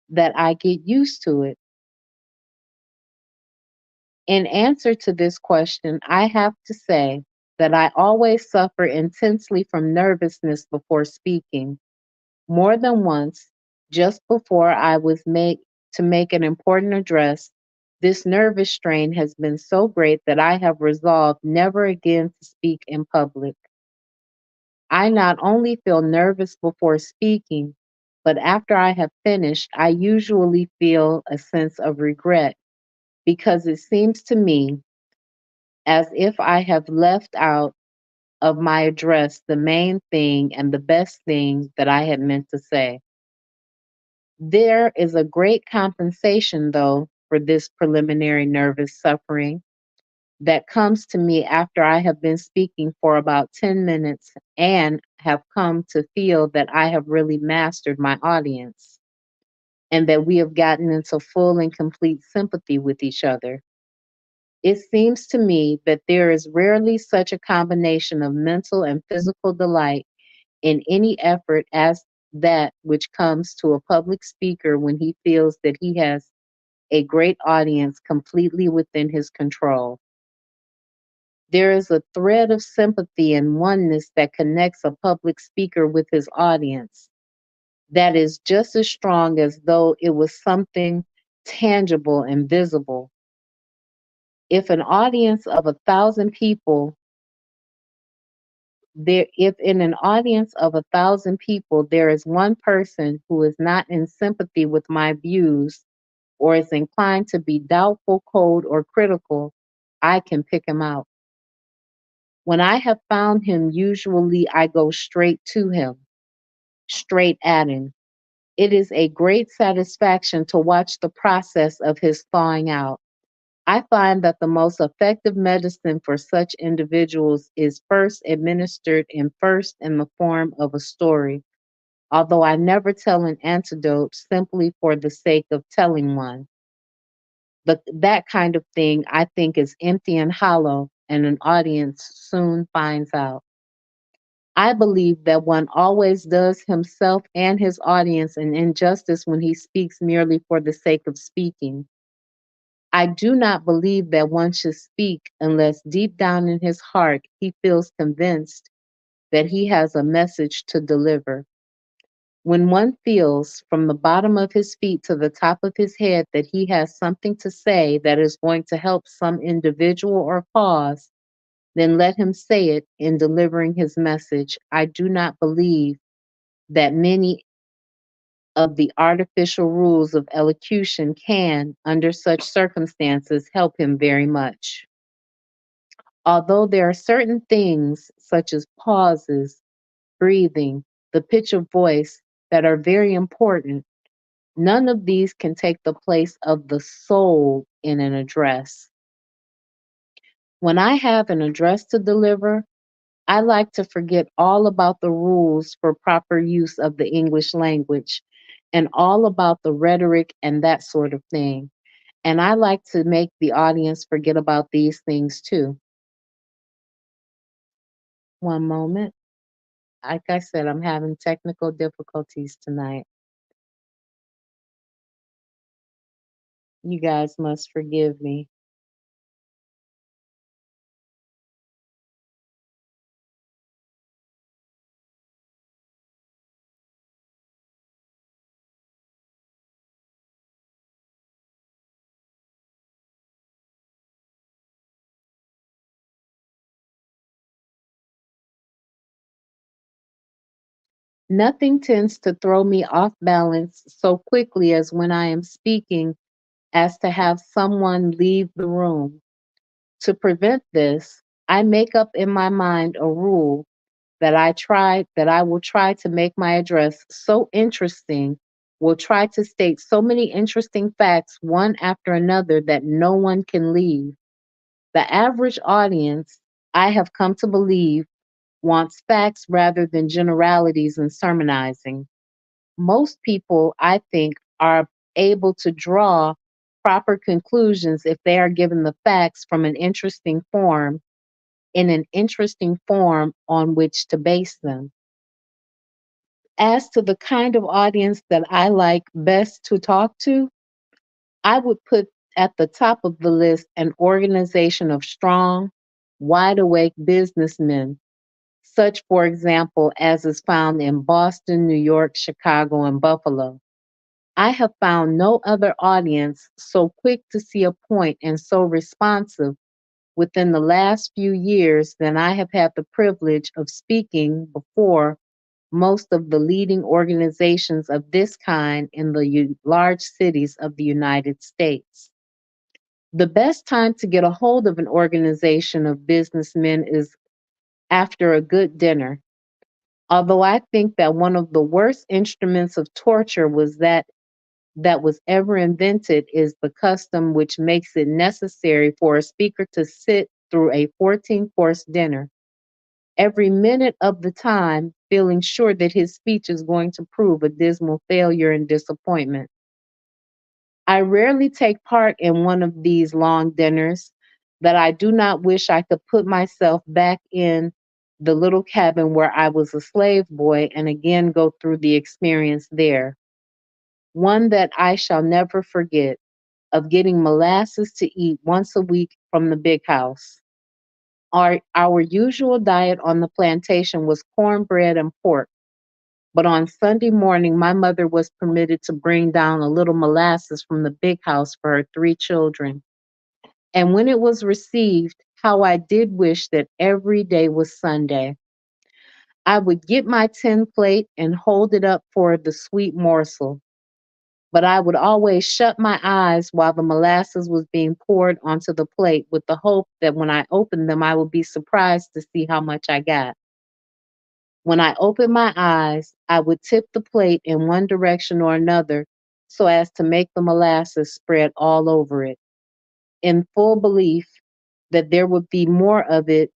that I get used to it. In answer to this question, I have to say that I always suffer intensely from nervousness before speaking. More than once, just before I was made to make an important address, this nervous strain has been so great that I have resolved never again to speak in public. I not only feel nervous before speaking, but after I have finished, I usually feel a sense of regret because it seems to me as if I have left out of my address the main thing and the best thing that I had meant to say. There is a great compensation, though, for this preliminary nervous suffering that comes to me after I have been speaking for about 10 minutes and have come to feel that I have really mastered my audience and that we have gotten into full and complete sympathy with each other. It seems to me that there is rarely such a combination of mental and physical delight in any effort as that which comes to a public speaker when he feels that he has a great audience completely within his control. There is a thread of sympathy and oneness that connects a public speaker with his audience that is just as strong as though it was something tangible and visible. If an audience of 1,000 people if in an audience of 1,000 people there is one person who is not in sympathy with my views or is inclined to be doubtful, cold, or critical, I can pick him out. When I have found him, usually I go straight to him, straight at him. It is a great satisfaction to watch the process of his thawing out. I find that the most effective medicine for such individuals is first administered in the form of a story, although I never tell an anecdote simply for the sake of telling one. But that kind of thing I think is empty and hollow, and an audience soon finds out. I believe that one always does himself and his audience an injustice when he speaks merely for the sake of speaking. I do not believe that one should speak unless deep down in his heart he feels convinced that he has a message to deliver. When one feels from the bottom of his feet to the top of his head that he has something to say that is going to help some individual or cause, then let him say it in delivering his message. I do not believe that many of the artificial rules of elocution can, under such circumstances, help him very much. Although there are certain things, such as pauses, breathing, the pitch of voice, that are very important, none of these can take the place of the soul in an address. When I have an address to deliver, I like to forget all about the rules for proper use of the English language and all about the rhetoric and that sort of thing. And I like to make the audience forget about these things too. One moment. Like I said, I'm having technical difficulties tonight. You guys must forgive me. Nothing tends to throw me off balance so quickly as when I am speaking as to have someone leave the room. To prevent this, I make up in my mind a rule that I will try to make my address so interesting, will try to state so many interesting facts one after another that no one can leave. The average audience, I have come to believe, wants facts rather than generalities in sermonizing. Most people, I think, are able to draw proper conclusions if they are given the facts from an interesting form, in an interesting form on which to base them. As to the kind of audience that I like best to talk to, I would put at the top of the list an organization of strong, wide awake businessmen, such, for example, as is found in Boston, New York, Chicago, and Buffalo. I have found no other audience so quick to see a point and so responsive within the last few years than I have had the privilege of speaking before most of the leading organizations of this kind in the large cities of the United States. The best time to get a hold of an organization of businessmen is after a good dinner. Although I think that one of the worst instruments of torture that was ever invented is the custom which makes it necessary for a speaker to sit through a 14-course dinner every minute of the time, feeling sure that his speech is going to prove a dismal failure and disappointment. I rarely take part in one of these long dinners that I do not wish I could put myself back in the little cabin where I was a slave boy and again go through the experience there. One that I shall never forget, of getting molasses to eat once a week from the big house. Our usual diet on the plantation was cornbread and pork, but on Sunday morning, my mother was permitted to bring down a little molasses from the big house for her three children. And when it was received, how I did wish that every day was Sunday. I would get my tin plate and hold it up for the sweet morsel, but I would always shut my eyes while the molasses was being poured onto the plate with the hope that when I opened them, I would be surprised to see how much I got. When I opened my eyes, I would tip the plate in one direction or another so as to make the molasses spread all over it, in full belief that there would be more of it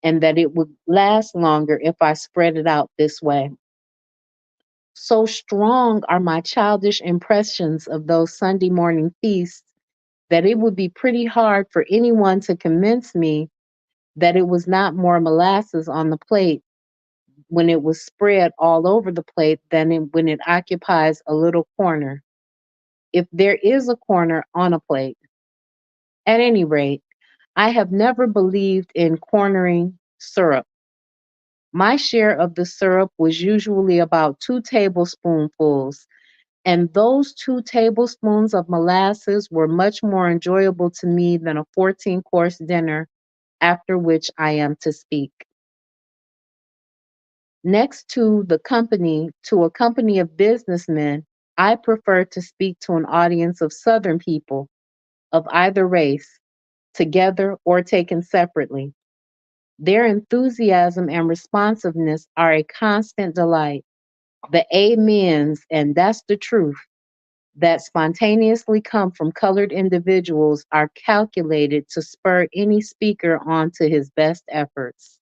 and that it would last longer if I spread it out this way. So strong are my childish impressions of those Sunday morning feasts that it would be pretty hard for anyone to convince me that it was not more molasses on the plate when it was spread all over the plate than when it occupies a little corner, if there is a corner on a plate. At any rate, I have never believed in cornering syrup. My share of the syrup was usually about 2 tablespoonfuls, and those 2 tablespoons of molasses were much more enjoyable to me than a 14-course dinner after which I am to speak. Next to a company of businessmen, I prefer to speak to an audience of Southern people of either race, together or taken separately. Their enthusiasm and responsiveness are a constant delight. The amens, and that's the truth, that spontaneously come from colored individuals are calculated to spur any speaker on to his best efforts.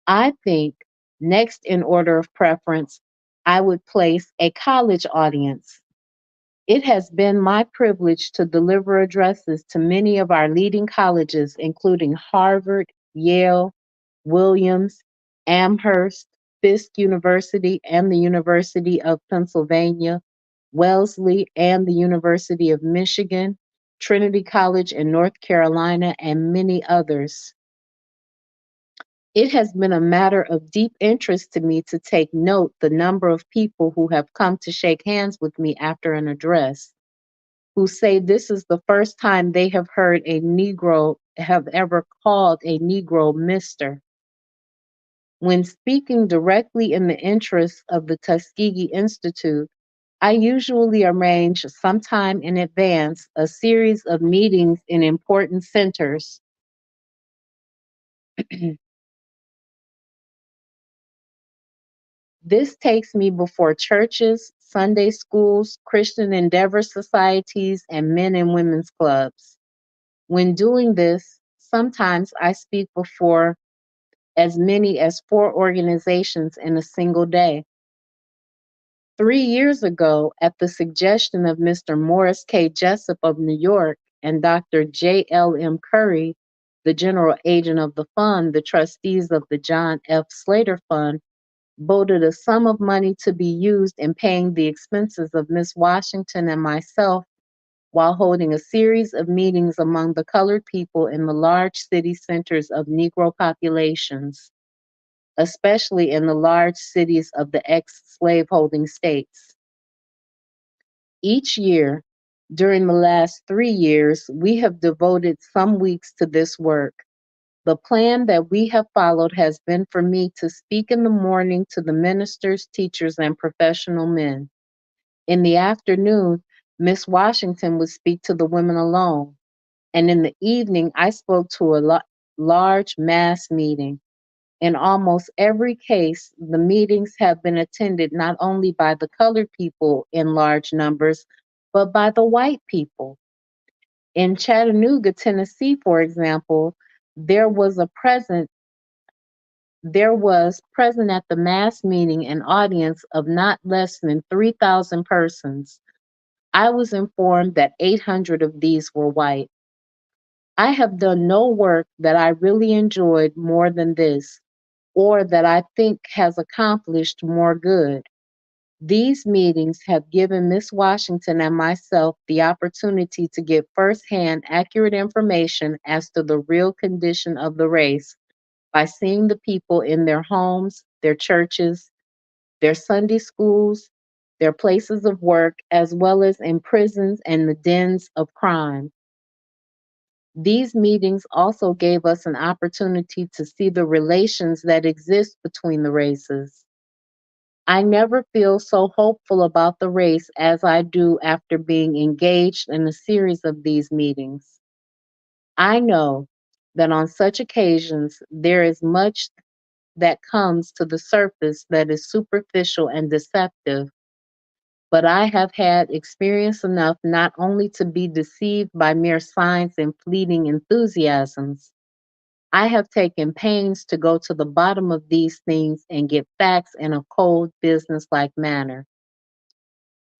I think next in order of preference, I would place a college audience. It has been my privilege to deliver addresses to many of our leading colleges, including Harvard, Yale, Williams, Amherst, Fisk University, and the University of Pennsylvania, Wellesley, and the University of Michigan, Trinity College in North Carolina, and many others. It has been a matter of deep interest to me to take note the number of people who have come to shake hands with me after an address, who say this is the first time they have heard a Negro have ever called a Negro Mister. When speaking directly in the interests of the Tuskegee Institute, I usually arrange sometime in advance a series of meetings in important centers. This takes me before churches, Sunday schools, Christian Endeavor societies, and men and women's clubs. When doing this, sometimes I speak before as many as 4 organizations in a single day. 3 years ago, at the suggestion of Mr. Morris K. Jessup of New York and Dr. J. L. M. Curry, the general agent of the fund, the trustees of the John F. Slater Fund voted a sum of money to be used in paying the expenses of Miss Washington and myself while holding a series of meetings among the colored people in the large city centers of Negro populations, especially in the large cities of the ex-slaveholding states. Each year, during the last 3 years, we have devoted some weeks to this work. The plan that we have followed has been for me to speak in the morning to the ministers, teachers, and professional men. In the afternoon, Miss Washington would speak to the women alone. And in the evening, I spoke to a large mass meeting. In almost every case, the meetings have been attended not only by the colored people in large numbers, but by the white people. In Chattanooga, Tennessee, for example, there was a present there was present at the mass meeting an audience of not less than 3,000 persons. I was informed that 800 of these were white. I have done no work that I really enjoyed more than this, or that I think has accomplished more good. These meetings have given Miss Washington and myself the opportunity to get firsthand accurate information as to the real condition of the race by seeing the people in their homes, their churches, their Sunday schools, their places of work, as well as in prisons and the dens of crime. These meetings also gave us an opportunity to see the relations that exist between the races. I never feel so hopeful about the race as I do after being engaged in a series of these meetings. I know that on such occasions there is much that comes to the surface that is superficial and deceptive, but I have had experience enough not only to be deceived by mere signs and fleeting enthusiasms. I have taken pains to go to the bottom of these things and get facts in a cold, businesslike manner.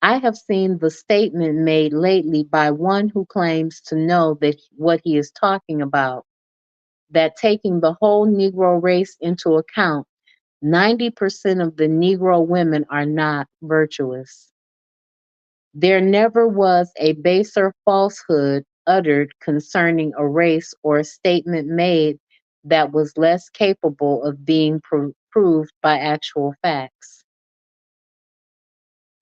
I have seen the statement made lately by one who claims to know that what he is talking about, that taking the whole Negro race into account, 90% of the Negro women are not virtuous. There never was a baser falsehood uttered concerning a race or a statement made that was less capable of being proved by actual facts.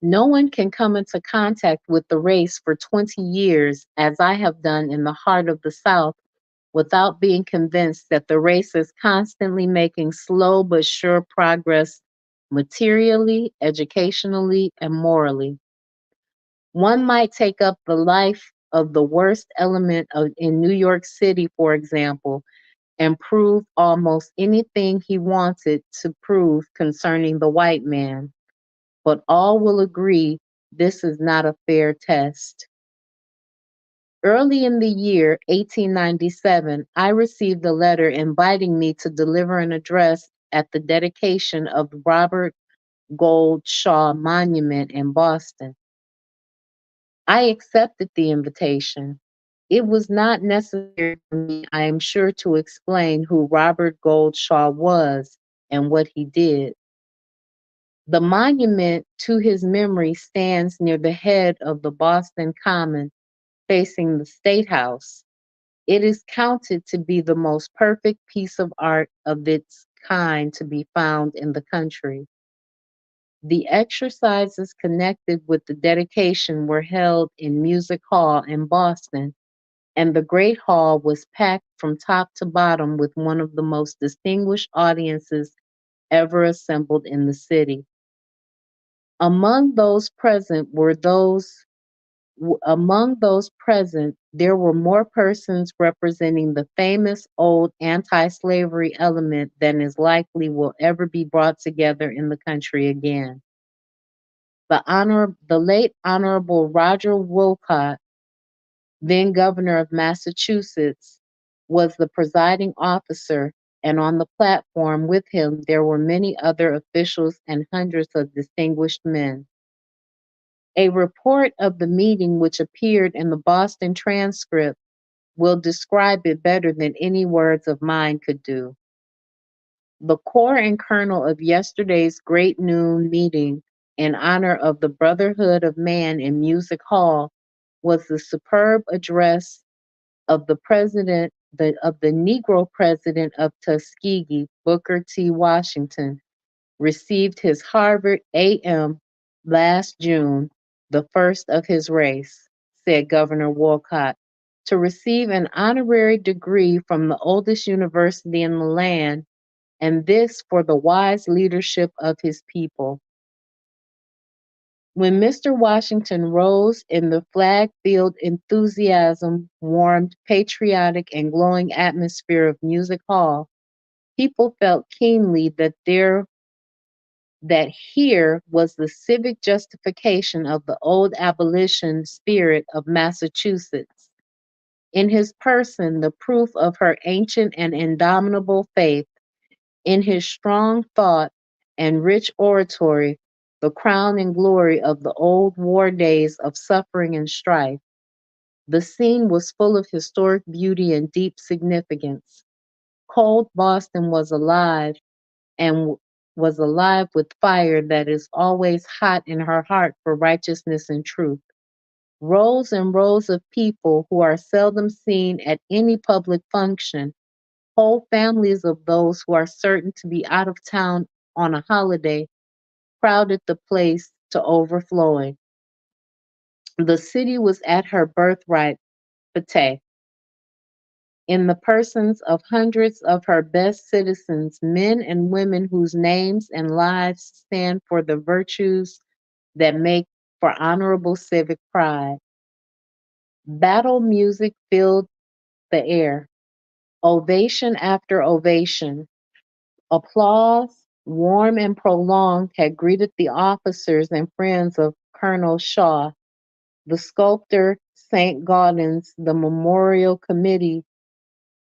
No one can come into contact with the race for 20 years, as I have done in the heart of the South, without being convinced that the race is constantly making slow but sure progress materially, educationally, and morally. One might take up the life of the worst element in New York City, for example, and prove almost anything he wanted to prove concerning the white man, but all will agree this is not a fair test. Early in the year 1897, I received a letter inviting me to deliver an address at the dedication of the Robert Gould Shaw Monument in Boston. I accepted the invitation. It was not necessary for me, I am sure, to explain who Robert Gould Shaw was and what he did. The monument to his memory stands near the head of the Boston Common, facing the State House. It is counted to be the most perfect piece of art of its kind to be found in the country. The exercises connected with the dedication were held in Music Hall in Boston, and the great hall was packed from top to bottom with one of the most distinguished audiences ever assembled in the city. Among those present were those Among those present, there were more persons representing the famous old anti-slavery element than is likely will ever be brought together in the country again. The late Honorable Roger Wolcott, then governor of Massachusetts, was the presiding officer, and on the platform with him there were many other officials and hundreds of distinguished men. A report of the meeting, which appeared in the Boston Transcript, will describe it better than any words of mine could do. The core and kernel of yesterday's great noon meeting in honor of the Brotherhood of Man in Music Hall was the superb address of the Negro president of Tuskegee, Booker T. Washington, received his Harvard A.M. last June, the first of his race, said Governor Wolcott, to receive an honorary degree from the oldest university in the land, and this for the wise leadership of his people. When Mr. Washington rose in the flag-filled enthusiasm warmed, patriotic, and glowing atmosphere of Music Hall, people felt keenly that here was the civic justification of the old abolition spirit of Massachusetts. In his person, the proof of her ancient and indomitable faith, in his strong thought and rich oratory, the crown and glory of the old war days of suffering and strife. The scene was full of historic beauty and deep significance. Cold Boston and was alive with fire that is always hot in her heart for righteousness and truth. Rows and rows of people who are seldom seen at any public function, whole families of those who are certain to be out of town on a holiday, crowded the place to overflowing. The city was at her birthright fete, in the persons of hundreds of her best citizens, men and women whose names and lives stand for the virtues that make for honorable civic pride. Battle music filled the air. Ovation after ovation. Applause, warm and prolonged, had greeted the officers and friends of Colonel Shaw, the sculptor, St. Gaudens, the memorial committee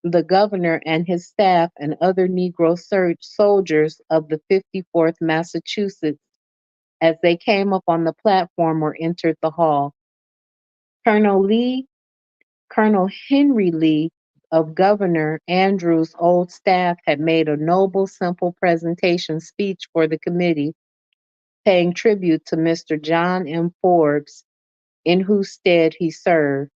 the governor and his staff and other Negro soldiers of the 54th Massachusetts as they came up on the platform or entered the hall. Colonel Lee, Colonel Henry Lee of Governor Andrews' old staff had made a noble, simple presentation speech for the committee, paying tribute to Mr. John M. Forbes, in whose stead he served.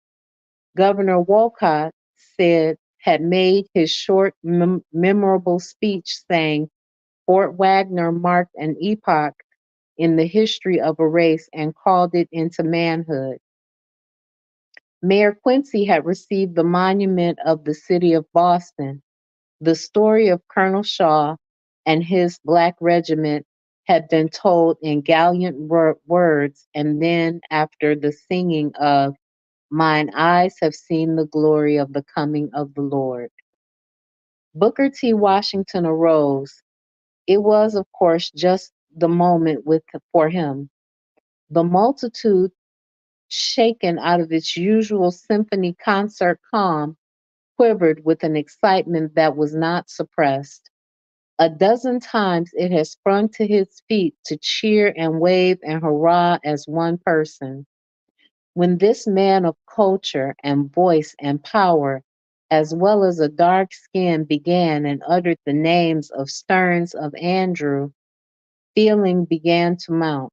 Governor Wolcott said had made his short, memorable speech saying Fort Wagner marked an epoch in the history of a race and called it into manhood. Mayor Quincy had received the monument of the city of Boston. The story of Colonel Shaw and his Black regiment had been told in gallant words, and then after the singing of Mine eyes have seen the glory of the coming of the Lord. Booker T. Washington arose. It was, of course, just the moment for him. The multitude, shaken out of its usual symphony concert calm, quivered with an excitement that was not suppressed. A dozen times it had sprung to his feet to cheer and wave and hurrah as one person. When this man of culture and voice and power, as well as a dark skin, began and uttered the names of Stearns of Andrew, feeling began to mount.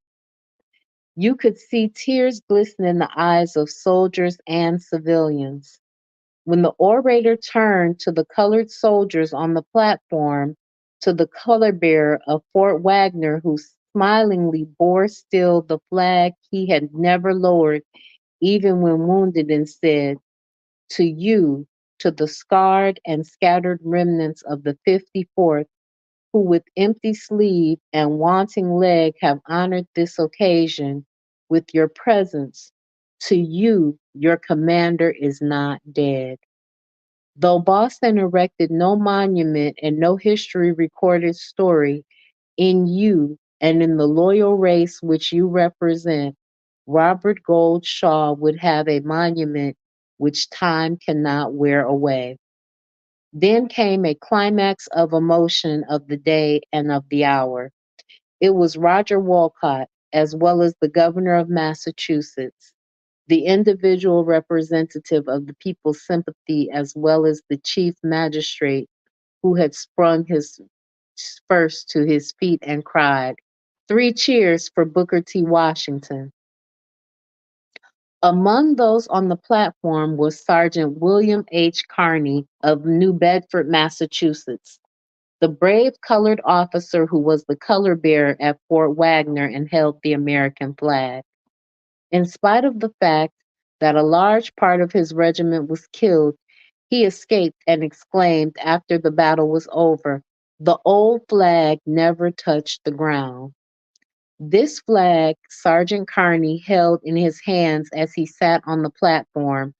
You could see tears glisten in the eyes of soldiers and civilians. When the orator turned to the colored soldiers on the platform, to the color bearer of Fort Wagner, who smilingly bore still the flag he had never lowered even when wounded, and said, to you, to the scarred and scattered remnants of the 54th, who with empty sleeve and wanting leg have honored this occasion with your presence, to you, your commander is not dead. Though Boston erected no monument and no history recorded story, in you and in the loyal race which you represent, Robert Gould Shaw would have a monument which time cannot wear away. Then came a climax of emotion of the day and of the hour. It was Roger Wolcott, as well as the governor of Massachusetts, the individual representative of the people's sympathy, as well as the chief magistrate, who had sprung his first to his feet and cried, "Three cheers for Booker T. Washington." Among those on the platform was Sergeant William H. Carney of New Bedford, Massachusetts, the brave colored officer who was the color bearer at Fort Wagner and held the American flag. In spite of the fact that a large part of his regiment was killed, he escaped and exclaimed after the battle was over, "The old flag never touched the ground." This flag Sergeant Carney held in his hands as he sat on the platform,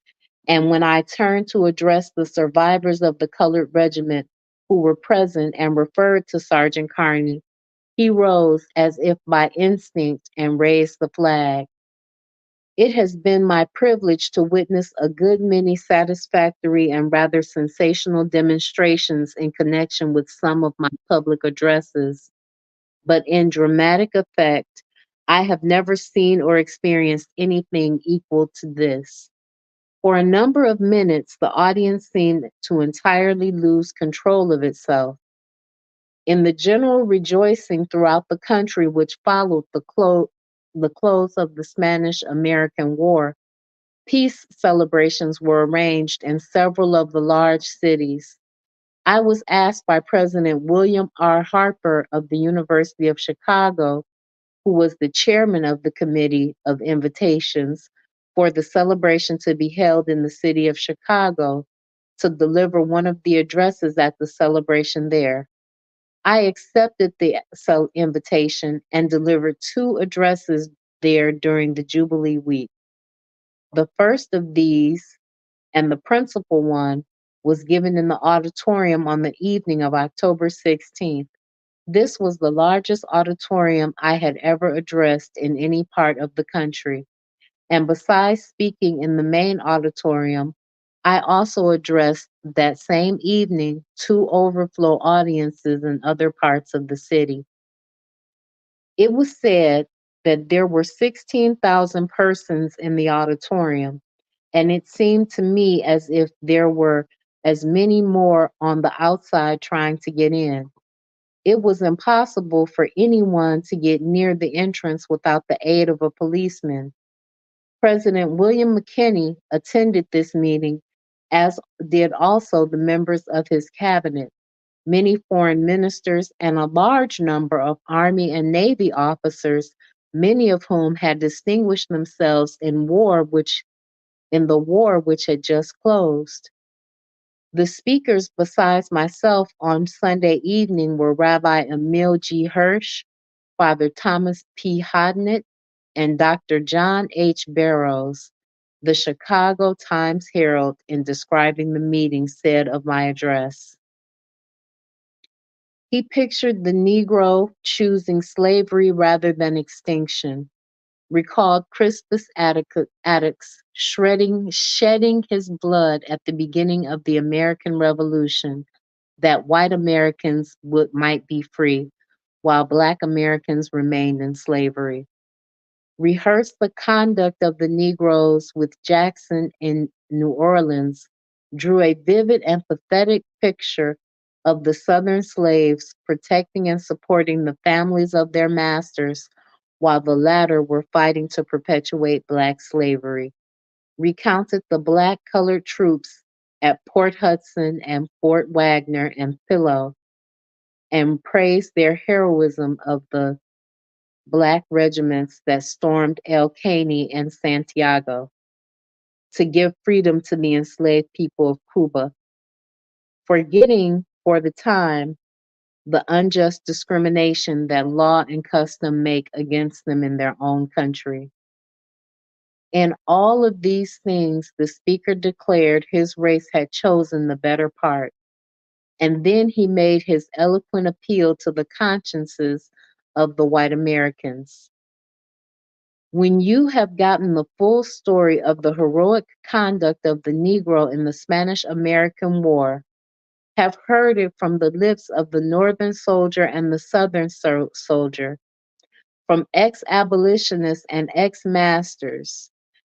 and when I turned to address the survivors of the colored regiment who were present and referred to Sergeant Carney, he rose as if by instinct and raised the flag. It has been my privilege to witness a good many satisfactory and rather sensational demonstrations in connection with some of my public addresses, but in dramatic effect, I have never seen or experienced anything equal to this. For a number of minutes, the audience seemed to entirely lose control of itself. In the general rejoicing throughout the country which followed the close of the Spanish-American War, peace celebrations were arranged in several of the large cities. I was asked by President William R. Harper of the University of Chicago, who was the chairman of the Committee of Invitations, for the celebration to be held in the city of Chicago, to deliver one of the addresses at the celebration there. I accepted the invitation and delivered two addresses there during the Jubilee week. The first of these, and the principal one, was given in the auditorium on the evening of October 16th. This was the largest auditorium I had ever addressed in any part of the country. And besides speaking in the main auditorium, I also addressed that same evening two overflow audiences in other parts of the city. It was said that there were 16,000 persons in the auditorium, and it seemed to me as if there were as many more on the outside trying to get in. It was impossible for anyone to get near the entrance without the aid of a policeman. President William McKinney attended this meeting, as did also the members of his cabinet, many foreign ministers, and a large number of Army and Navy officers, many of whom had distinguished themselves in the war which had just closed. The speakers besides myself on Sunday evening were Rabbi Emil G. Hirsch, Father Thomas P. Hodnett, and Dr. John H. Barrows. The Chicago Times-Herald, in describing the meeting, said of my address, he pictured the Negro choosing slavery rather than extinction, recalled Crispus Attucks shedding his blood at the beginning of the American Revolution that white Americans might be free, while Black Americans remained in slavery. Rehearsed the conduct of the Negroes with Jackson in New Orleans, drew a vivid and pathetic picture of the Southern slaves protecting and supporting the families of their masters while the latter were fighting to perpetuate Black slavery. Recounted the Black colored troops at Port Hudson and Fort Wagner and Pillow, and praised their heroism of the Black regiments that stormed El Caney and Santiago to give freedom to the enslaved people of Cuba, forgetting for the time the unjust discrimination that law and custom make against them in their own country. In all of these things, the speaker declared his race had chosen the better part, and then he made his eloquent appeal to the consciences of the white Americans. When you have gotten the full story of the heroic conduct of the Negro in the Spanish American War, have heard it from the lips of the Northern soldier and the Southern soldier, from ex abolitionists and ex masters,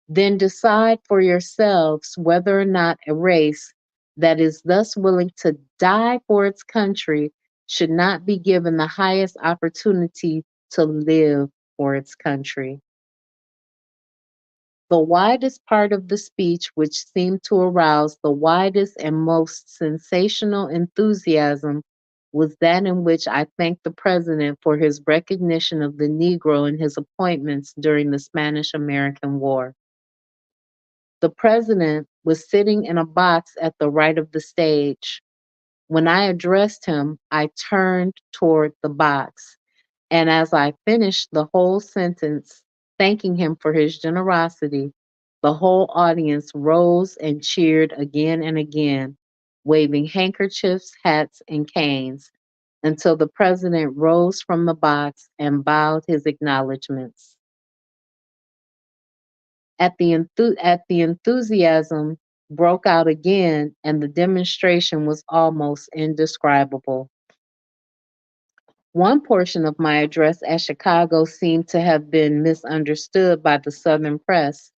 then decide for yourselves whether or not a race that is thus willing to die for its country should not be given the highest opportunity to live for its country. The widest part of the speech, which seemed to arouse the widest and most sensational enthusiasm, was that in which I thanked the president for his recognition of the Negro in his appointments during the Spanish American War. The president was sitting in a box at the right of the stage. When I addressed him, I turned toward the box, and as I finished the whole sentence, thanking him for his generosity, the whole audience rose and cheered again and again, waving handkerchiefs, hats, and canes, until the president rose from the box and bowed his acknowledgments. At the enthusiasm broke out again, and the demonstration was almost indescribable. One portion of my address at Chicago seemed to have been misunderstood by the Southern press,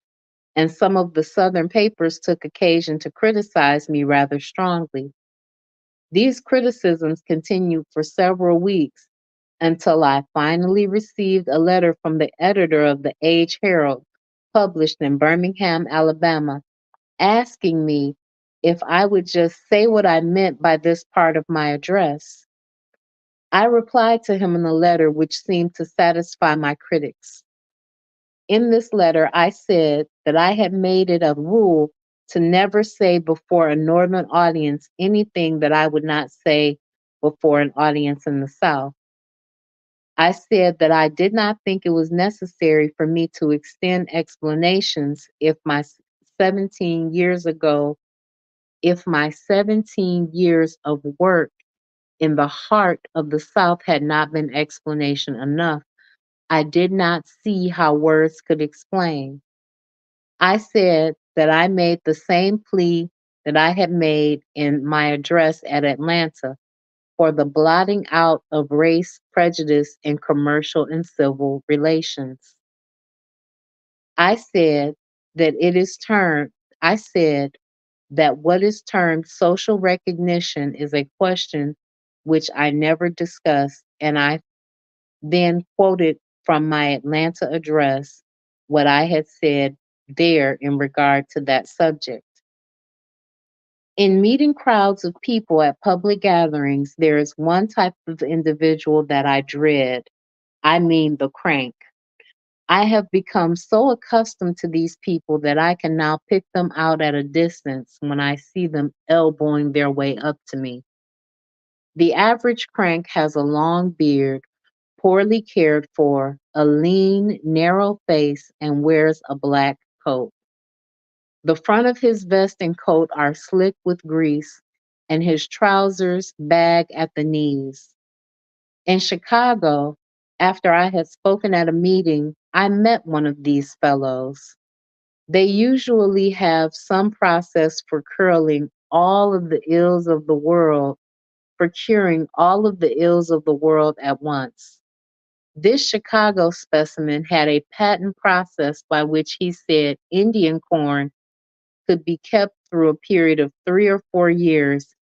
and some of the Southern papers took occasion to criticize me rather strongly. These criticisms continued for several weeks until I finally received a letter from the editor of the Age Herald, published in Birmingham, Alabama, asking me if I would just say what I meant by this part of my address. I replied to him in a letter which seemed to satisfy my critics. In this letter, I said that I had made it a rule to never say before a Northern audience anything that I would not say before an audience in the South. I said that I did not think it was necessary for me to extend explanations if my 17 years ago, if my 17 years of work in the heart of the South had not been explanation enough. I did not see how words could explain. I said that I made the same plea that I had made in my address at Atlanta for the blotting out of race prejudice in commercial and civil relations. I said that it is termed, I said that what is termed social recognition is a question which I never discussed, and I then quoted from my Atlanta address what I had said there in regard to that subject. In meeting crowds of people at public gatherings, there is one type of individual that I dread. I mean the crank. I have become so accustomed to these people that I can now pick them out at a distance when I see them elbowing their way up to me. The average crank has a long beard, poorly cared for, a lean, narrow face, and wears a black coat. The front of his vest and coat are slick with grease, and his trousers bag at the knees. In Chicago, after I had spoken at a meeting, I met one of these fellows. They usually have some process for curling all of the ills of the world, for curing all of the ills of the world at once. This Chicago specimen had a patent process by which he said Indian corn could be kept through a period of 3 or 4 years,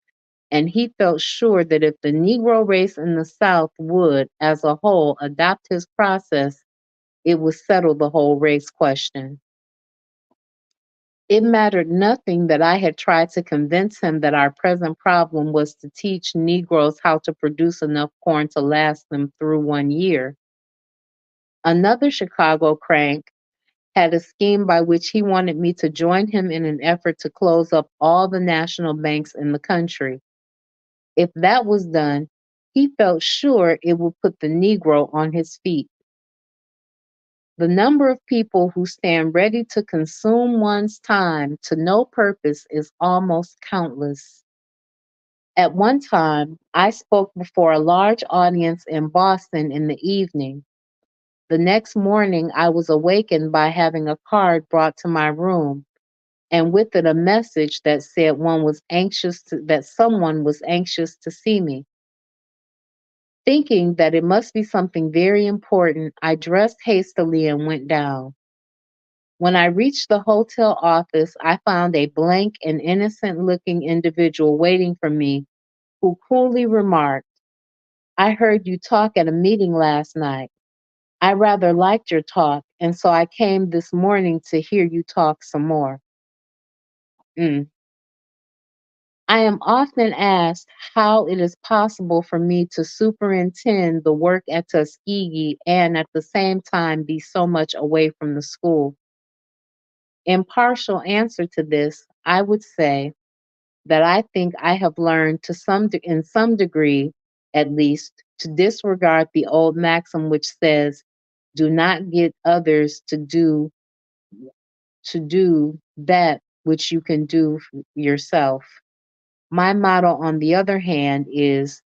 and he felt sure that if the Negro race in the South would, as a whole, adopt his process, it would settle the whole race question. It mattered nothing that I had tried to convince him that our present problem was to teach Negroes how to produce enough corn to last them through 1 year. Another Chicago crank had a scheme by which he wanted me to join him in an effort to close up all the national banks in the country. If that was done, he felt sure it would put the Negro on his feet. The number of people who stand ready to consume one's time to no purpose is almost countless. At one time, I spoke before a large audience in Boston in the evening. The next morning, I was awakened by having a card brought to my room, and with it a message that said that someone was anxious to see me. Thinking that it must be something very important, I dressed hastily and went down. When I reached the hotel office, I found a blank and innocent looking individual waiting for me who coolly remarked, "I heard you talk at a meeting last night. I rather liked your talk, and so I came this morning to hear you talk some more." Mm. I am often asked how it is possible for me to superintend the work at Tuskegee and at the same time be so much away from the school. In partial answer to this, I would say that I think I have learned in some degree, at least, to disregard the old maxim which says, "Do not get others to do that which you can do yourself." My motto, on the other hand, is,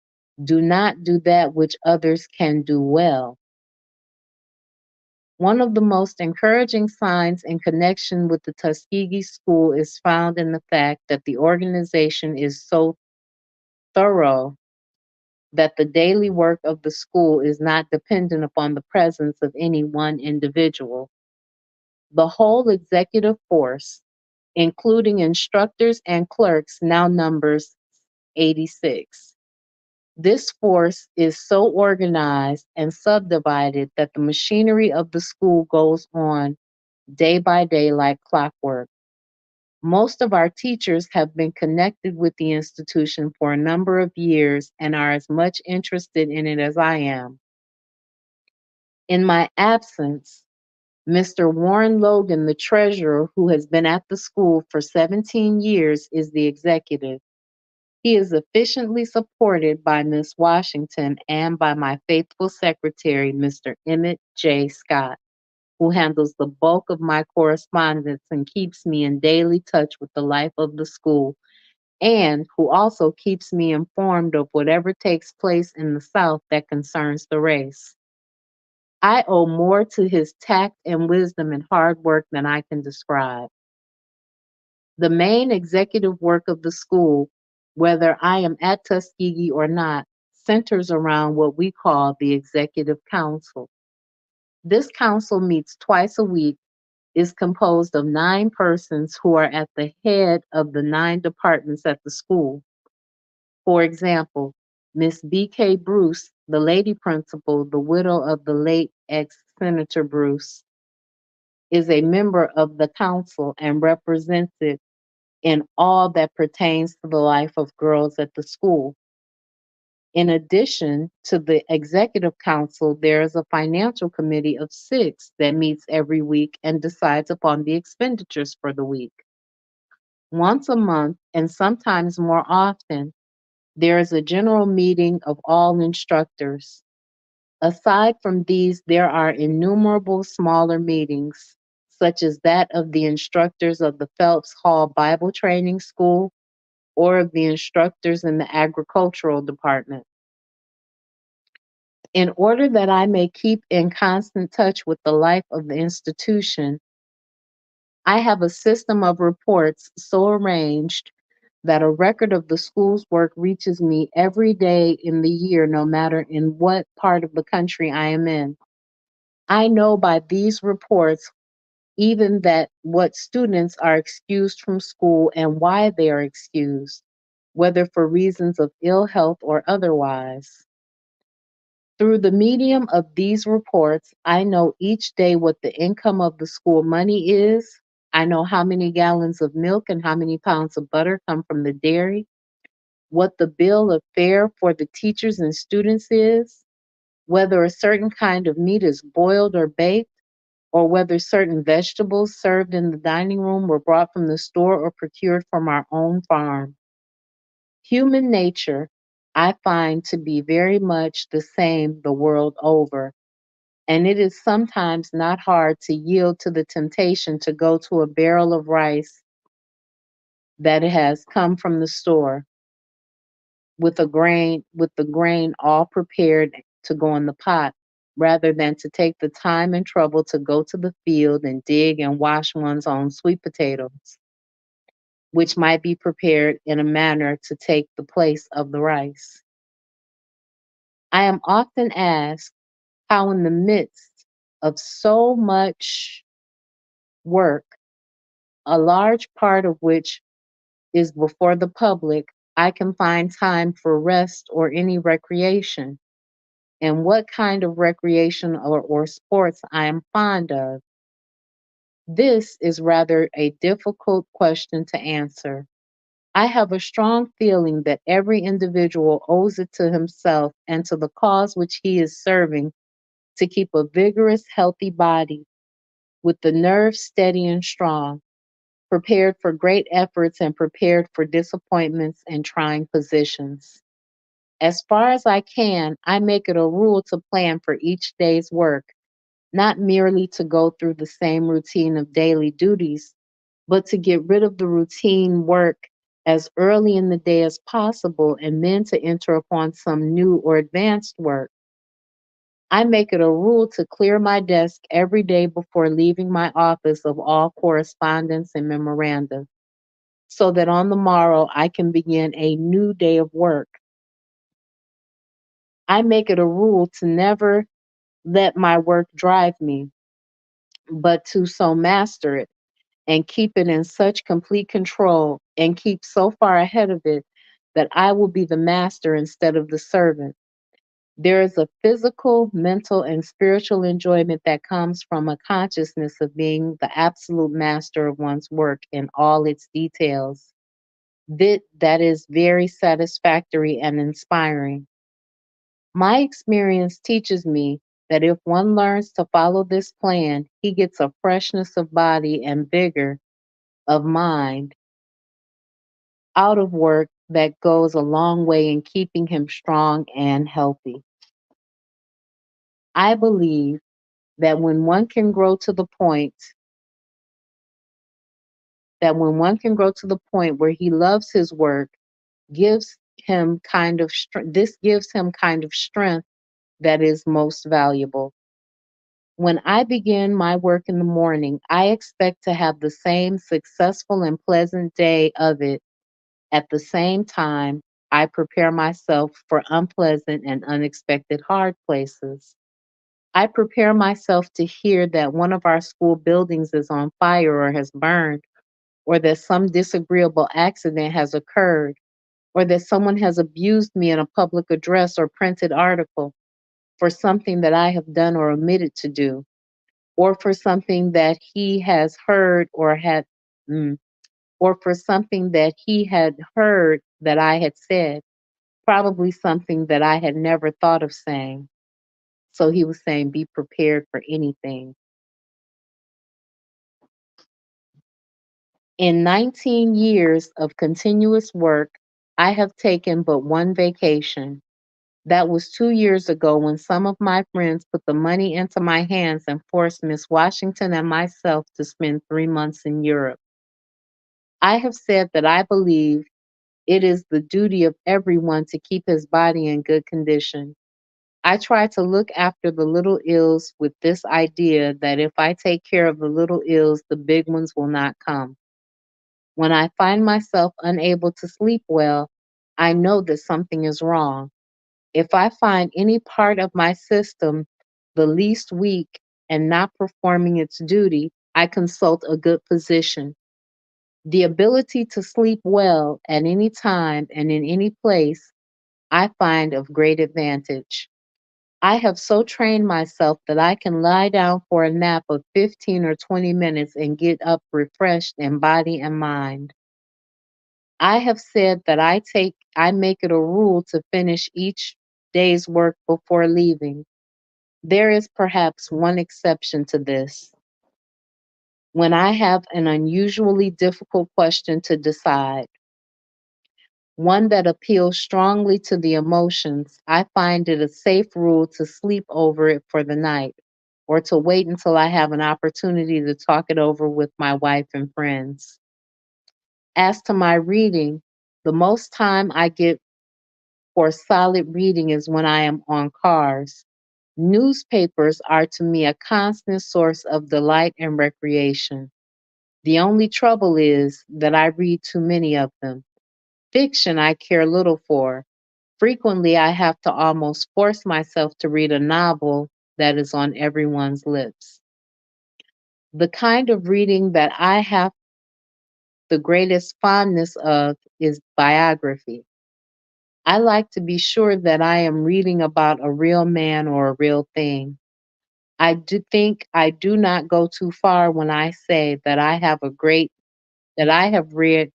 "Do not do that which others can do well." One of the most encouraging signs in connection with the Tuskegee School is found in the fact that the organization is so thorough that the daily work of the school is not dependent upon the presence of any one individual. The whole executive force, including instructors and clerks, now numbers 86. This force is so organized and subdivided that the machinery of the school goes on day by day like clockwork. Most of our teachers have been connected with the institution for a number of years and are as much interested in it as I am. In my absence, Mr. Warren Logan, the treasurer, who has been at the school for 17 years, is the executive. He is efficiently supported by Miss Washington and by my faithful secretary, Mr. Emmett J. Scott, who handles the bulk of my correspondence and keeps me in daily touch with the life of the school, and who also keeps me informed of whatever takes place in the South that concerns the race. I owe more to his tact and wisdom and hard work than I can describe. The main executive work of the school, whether I am at Tuskegee or not, centers around what we call the Executive Council. This council meets twice a week, is composed of 9 persons who are at the head of the 9 departments at the school. For example, Miss B.K. Bruce, the lady principal, the widow of the late ex-Senator Bruce, is a member of the council and represents it in all that pertains to the life of girls at the school. In addition to the executive council, there is a financial committee of 6 that meets every week and decides upon the expenditures for the week. Once a month, and sometimes more often, there is a general meeting of all instructors. Aside from these, there are innumerable smaller meetings, such as that of the instructors of the Phelps Hall Bible Training School or of the instructors in the agricultural department. In order that I may keep in constant touch with the life of the institution, I have a system of reports so arranged that a record of the school's work reaches me every day in the year, no matter in what part of the country I am in. I know by these reports even that what students are excused from school and why they are excused, whether for reasons of ill health or otherwise. Through the medium of these reports, I know each day what the income of the school money is. I know how many gallons of milk and how many pounds of butter come from the dairy, what the bill of fare for the teachers and students is, whether a certain kind of meat is boiled or baked, or whether certain vegetables served in the dining room were brought from the store or procured from our own farm. Human nature, I find to be very much the same the world over, and it is sometimes not hard to yield to the temptation to go to a barrel of rice that has come from the store with the grain all prepared to go in the pot, rather than to take the time and trouble to go to the field and dig and wash one's own sweet potatoes, which might be prepared in a manner to take the place of the rice. I am often asked how, in the midst of so much work, a large part of which is before the public, I can find time for rest or any recreation, and what kind of recreation or sports I am fond of. This is rather a difficult question to answer. I have a strong feeling that every individual owes it to himself and to the cause which he is serving to keep a vigorous, healthy body with the nerves steady and strong, prepared for great efforts and prepared for disappointments and trying positions. As far as I can, I make it a rule to plan for each day's work, not merely to go through the same routine of daily duties, but to get rid of the routine work as early in the day as possible and then to enter upon some new or advanced work. I make it a rule to clear my desk every day before leaving my office of all correspondence and memoranda, so that on the morrow I can begin a new day of work. I make it a rule to never let my work drive me, but to so master it and keep it in such complete control and keep so far ahead of it that I will be the master instead of the servant. There is a physical, mental, and spiritual enjoyment that comes from a consciousness of being the absolute master of one's work in all its details. That is very satisfactory and inspiring. My experience teaches me that if one learns to follow this plan, he gets a freshness of body and vigor of mind out of work that goes a long way in keeping him strong and healthy. I believe that when one can grow to the point where he loves his work, gives him kind of this gives him kind of strength that is most valuable. When I begin my work in the morning, I expect to have the same successful and pleasant day of it. At the same time, I prepare myself for unpleasant and unexpected hard places. I prepare myself to hear that one of our school buildings is on fire or has burned, or that some disagreeable accident has occurred, or that someone has abused me in a public address or printed article for something that I have done or omitted to do, or for something that he has heard or had, mm, or for something that he had heard that I had said, probably something that I had never thought of saying. So he was saying, be prepared for anything. In 19 years of continuous work, I have taken but one vacation. That was 2 years ago when some of my friends put the money into my hands and forced Miss Washington and myself to spend 3 months in Europe. I have said that I believe it is the duty of everyone to keep his body in good condition. I try to look after the little ills with this idea that if I take care of the little ills, the big ones will not come. When I find myself unable to sleep well, I know that something is wrong. If I find any part of my system the least weak and not performing its duty, I consult a good physician. The ability to sleep well at any time and in any place, I find of great advantage. I have so trained myself that I can lie down for a nap of 15 or 20 minutes and get up refreshed in body and mind. I have said that I make it a rule to finish each day's work before leaving. There is perhaps one exception to this. When I have an unusually difficult question to decide, one that appeals strongly to the emotions, I find it a safe rule to sleep over it for the night or to wait until I have an opportunity to talk it over with my wife and friends. As to my reading, the most time I get for solid reading is when I am on cars. Newspapers are to me a constant source of delight and recreation. The only trouble is that I read too many of them. Fiction I care little for. Frequently, I have to almost force myself to read a novel that is on everyone's lips. The kind of reading that I have the greatest fondness of is biography. I like to be sure that I am reading about a real man or a real thing. I do think I do not go too far when I say that I have read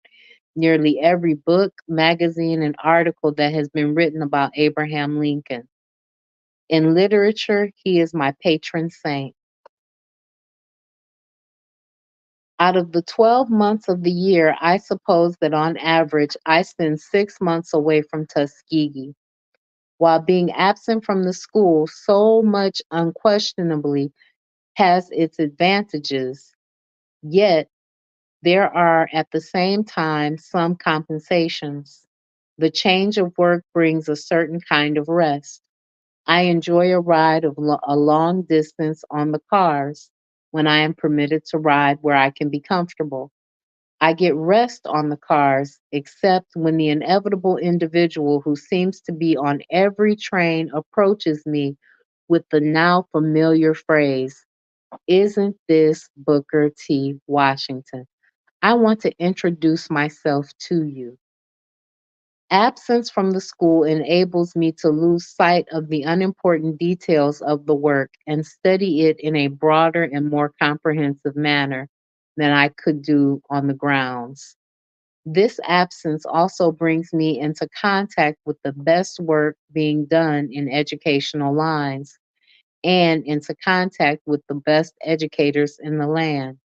nearly every book, magazine, and article that has been written about Abraham Lincoln. In literature, he is my patron saint. Out of the 12 months of the year, I suppose that on average, I spend 6 months away from Tuskegee. While being absent from the school so much unquestionably has its advantages, yet there are at the same time some compensations. The change of work brings a certain kind of rest. I enjoy a ride of a long distance on the cars when I am permitted to ride where I can be comfortable. I get rest on the cars, except when the inevitable individual who seems to be on every train approaches me with the now familiar phrase, "Isn't this Booker T. Washington? I want to introduce myself to you." Absence from the school enables me to lose sight of the unimportant details of the work and study it in a broader and more comprehensive manner than I could do on the grounds. This absence also brings me into contact with the best work being done in educational lines and into contact with the best educators in the land.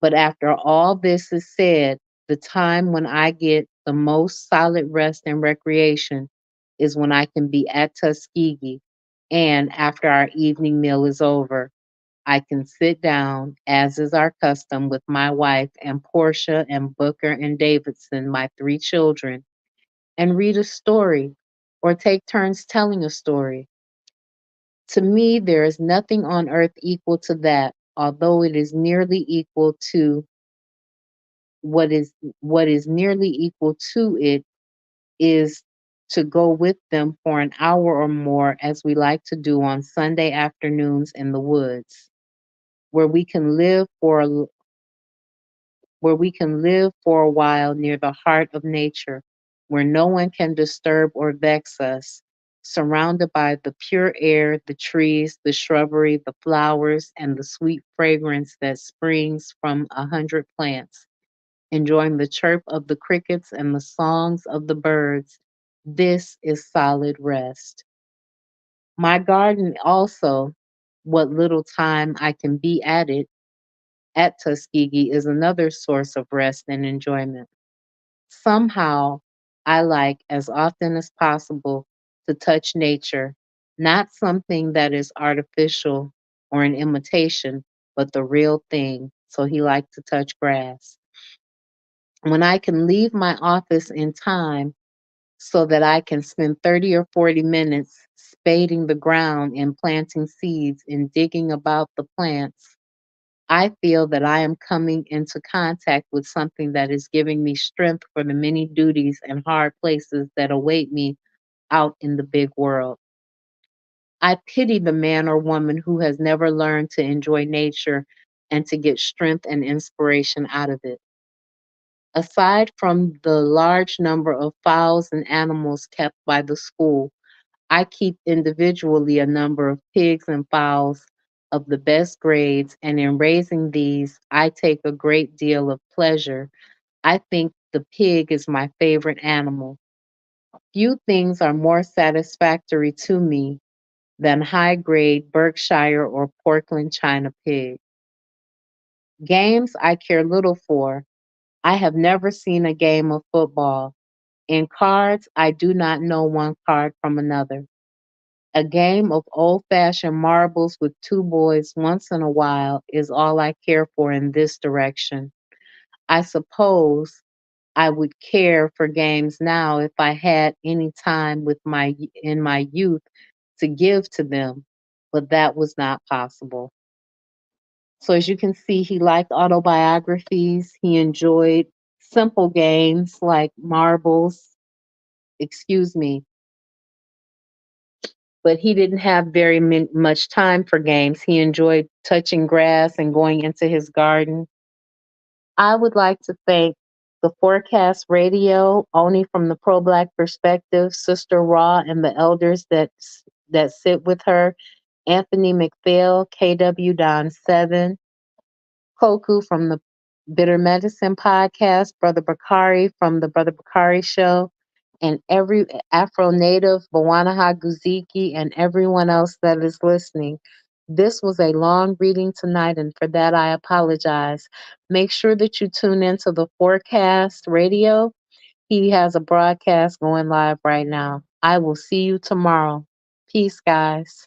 But after all this is said, the time when I get the most solid rest and recreation is when I can be at Tuskegee and after our evening meal is over, I can sit down, as is our custom, with my wife and Portia and Booker and Davidson, my 3 children, and read a story or take turns telling a story. To me, there is nothing on earth equal to that, although it is nearly equal to what is nearly equal to it is to go with them for an hour or more as we like to do on Sunday afternoons in the woods, where we can live for a where we can live for a while near the heart of nature, where no one can disturb or vex us, surrounded by the pure air, the trees, the shrubbery, the flowers, and the sweet fragrance that springs from 100 plants, enjoying the chirp of the crickets and the songs of the birds. This is solid rest. My garden also, what little time I can be at it, at Tuskegee, is another source of rest and enjoyment. Somehow, I like as often as possible to touch nature, not something that is artificial or an imitation, but the real thing. So he liked to touch grass. When I can leave my office in time so that I can spend 30 or 40 minutes spading the ground and planting seeds and digging about the plants, I feel that I am coming into contact with something that is giving me strength for the many duties and hard places that await me out in the big world. I pity the man or woman who has never learned to enjoy nature and to get strength and inspiration out of it. Aside from the large number of fowls and animals kept by the school, I keep individually a number of pigs and fowls of the best grades, and in raising these, I take a great deal of pleasure. I think the pig is my favorite animal. Few things are more satisfactory to me than high grade Berkshire or Portland China pig. Games I care little for. I have never seen a game of football. In cards, I do not know one card from another. A game of old fashioned marbles with two boys once in a while is all I care for in this direction. I suppose I would care for games now if I had any time in my youth to give to them, but that was not possible. So as you can see, he liked autobiographies. He enjoyed simple games like marbles, excuse me, but he didn't have much time for games. He enjoyed touching grass and going into his garden. I would like to thank the Forecast Radio, Oni from the Pro Black Perspective, Sister Raw, and the elders that sit with her, Anthony McPhail, KW Don 7, Koku from the Bitter Medicine Podcast, Brother Bakari from the Brother Bakari Show, and every Afro Native, Bawanaha Guziki, and everyone else that is listening. This was a long reading tonight, and for that I apologize. Make sure that you tune into the Forecast Radio. He has a broadcast going live right now. I will see you tomorrow. Peace, guys.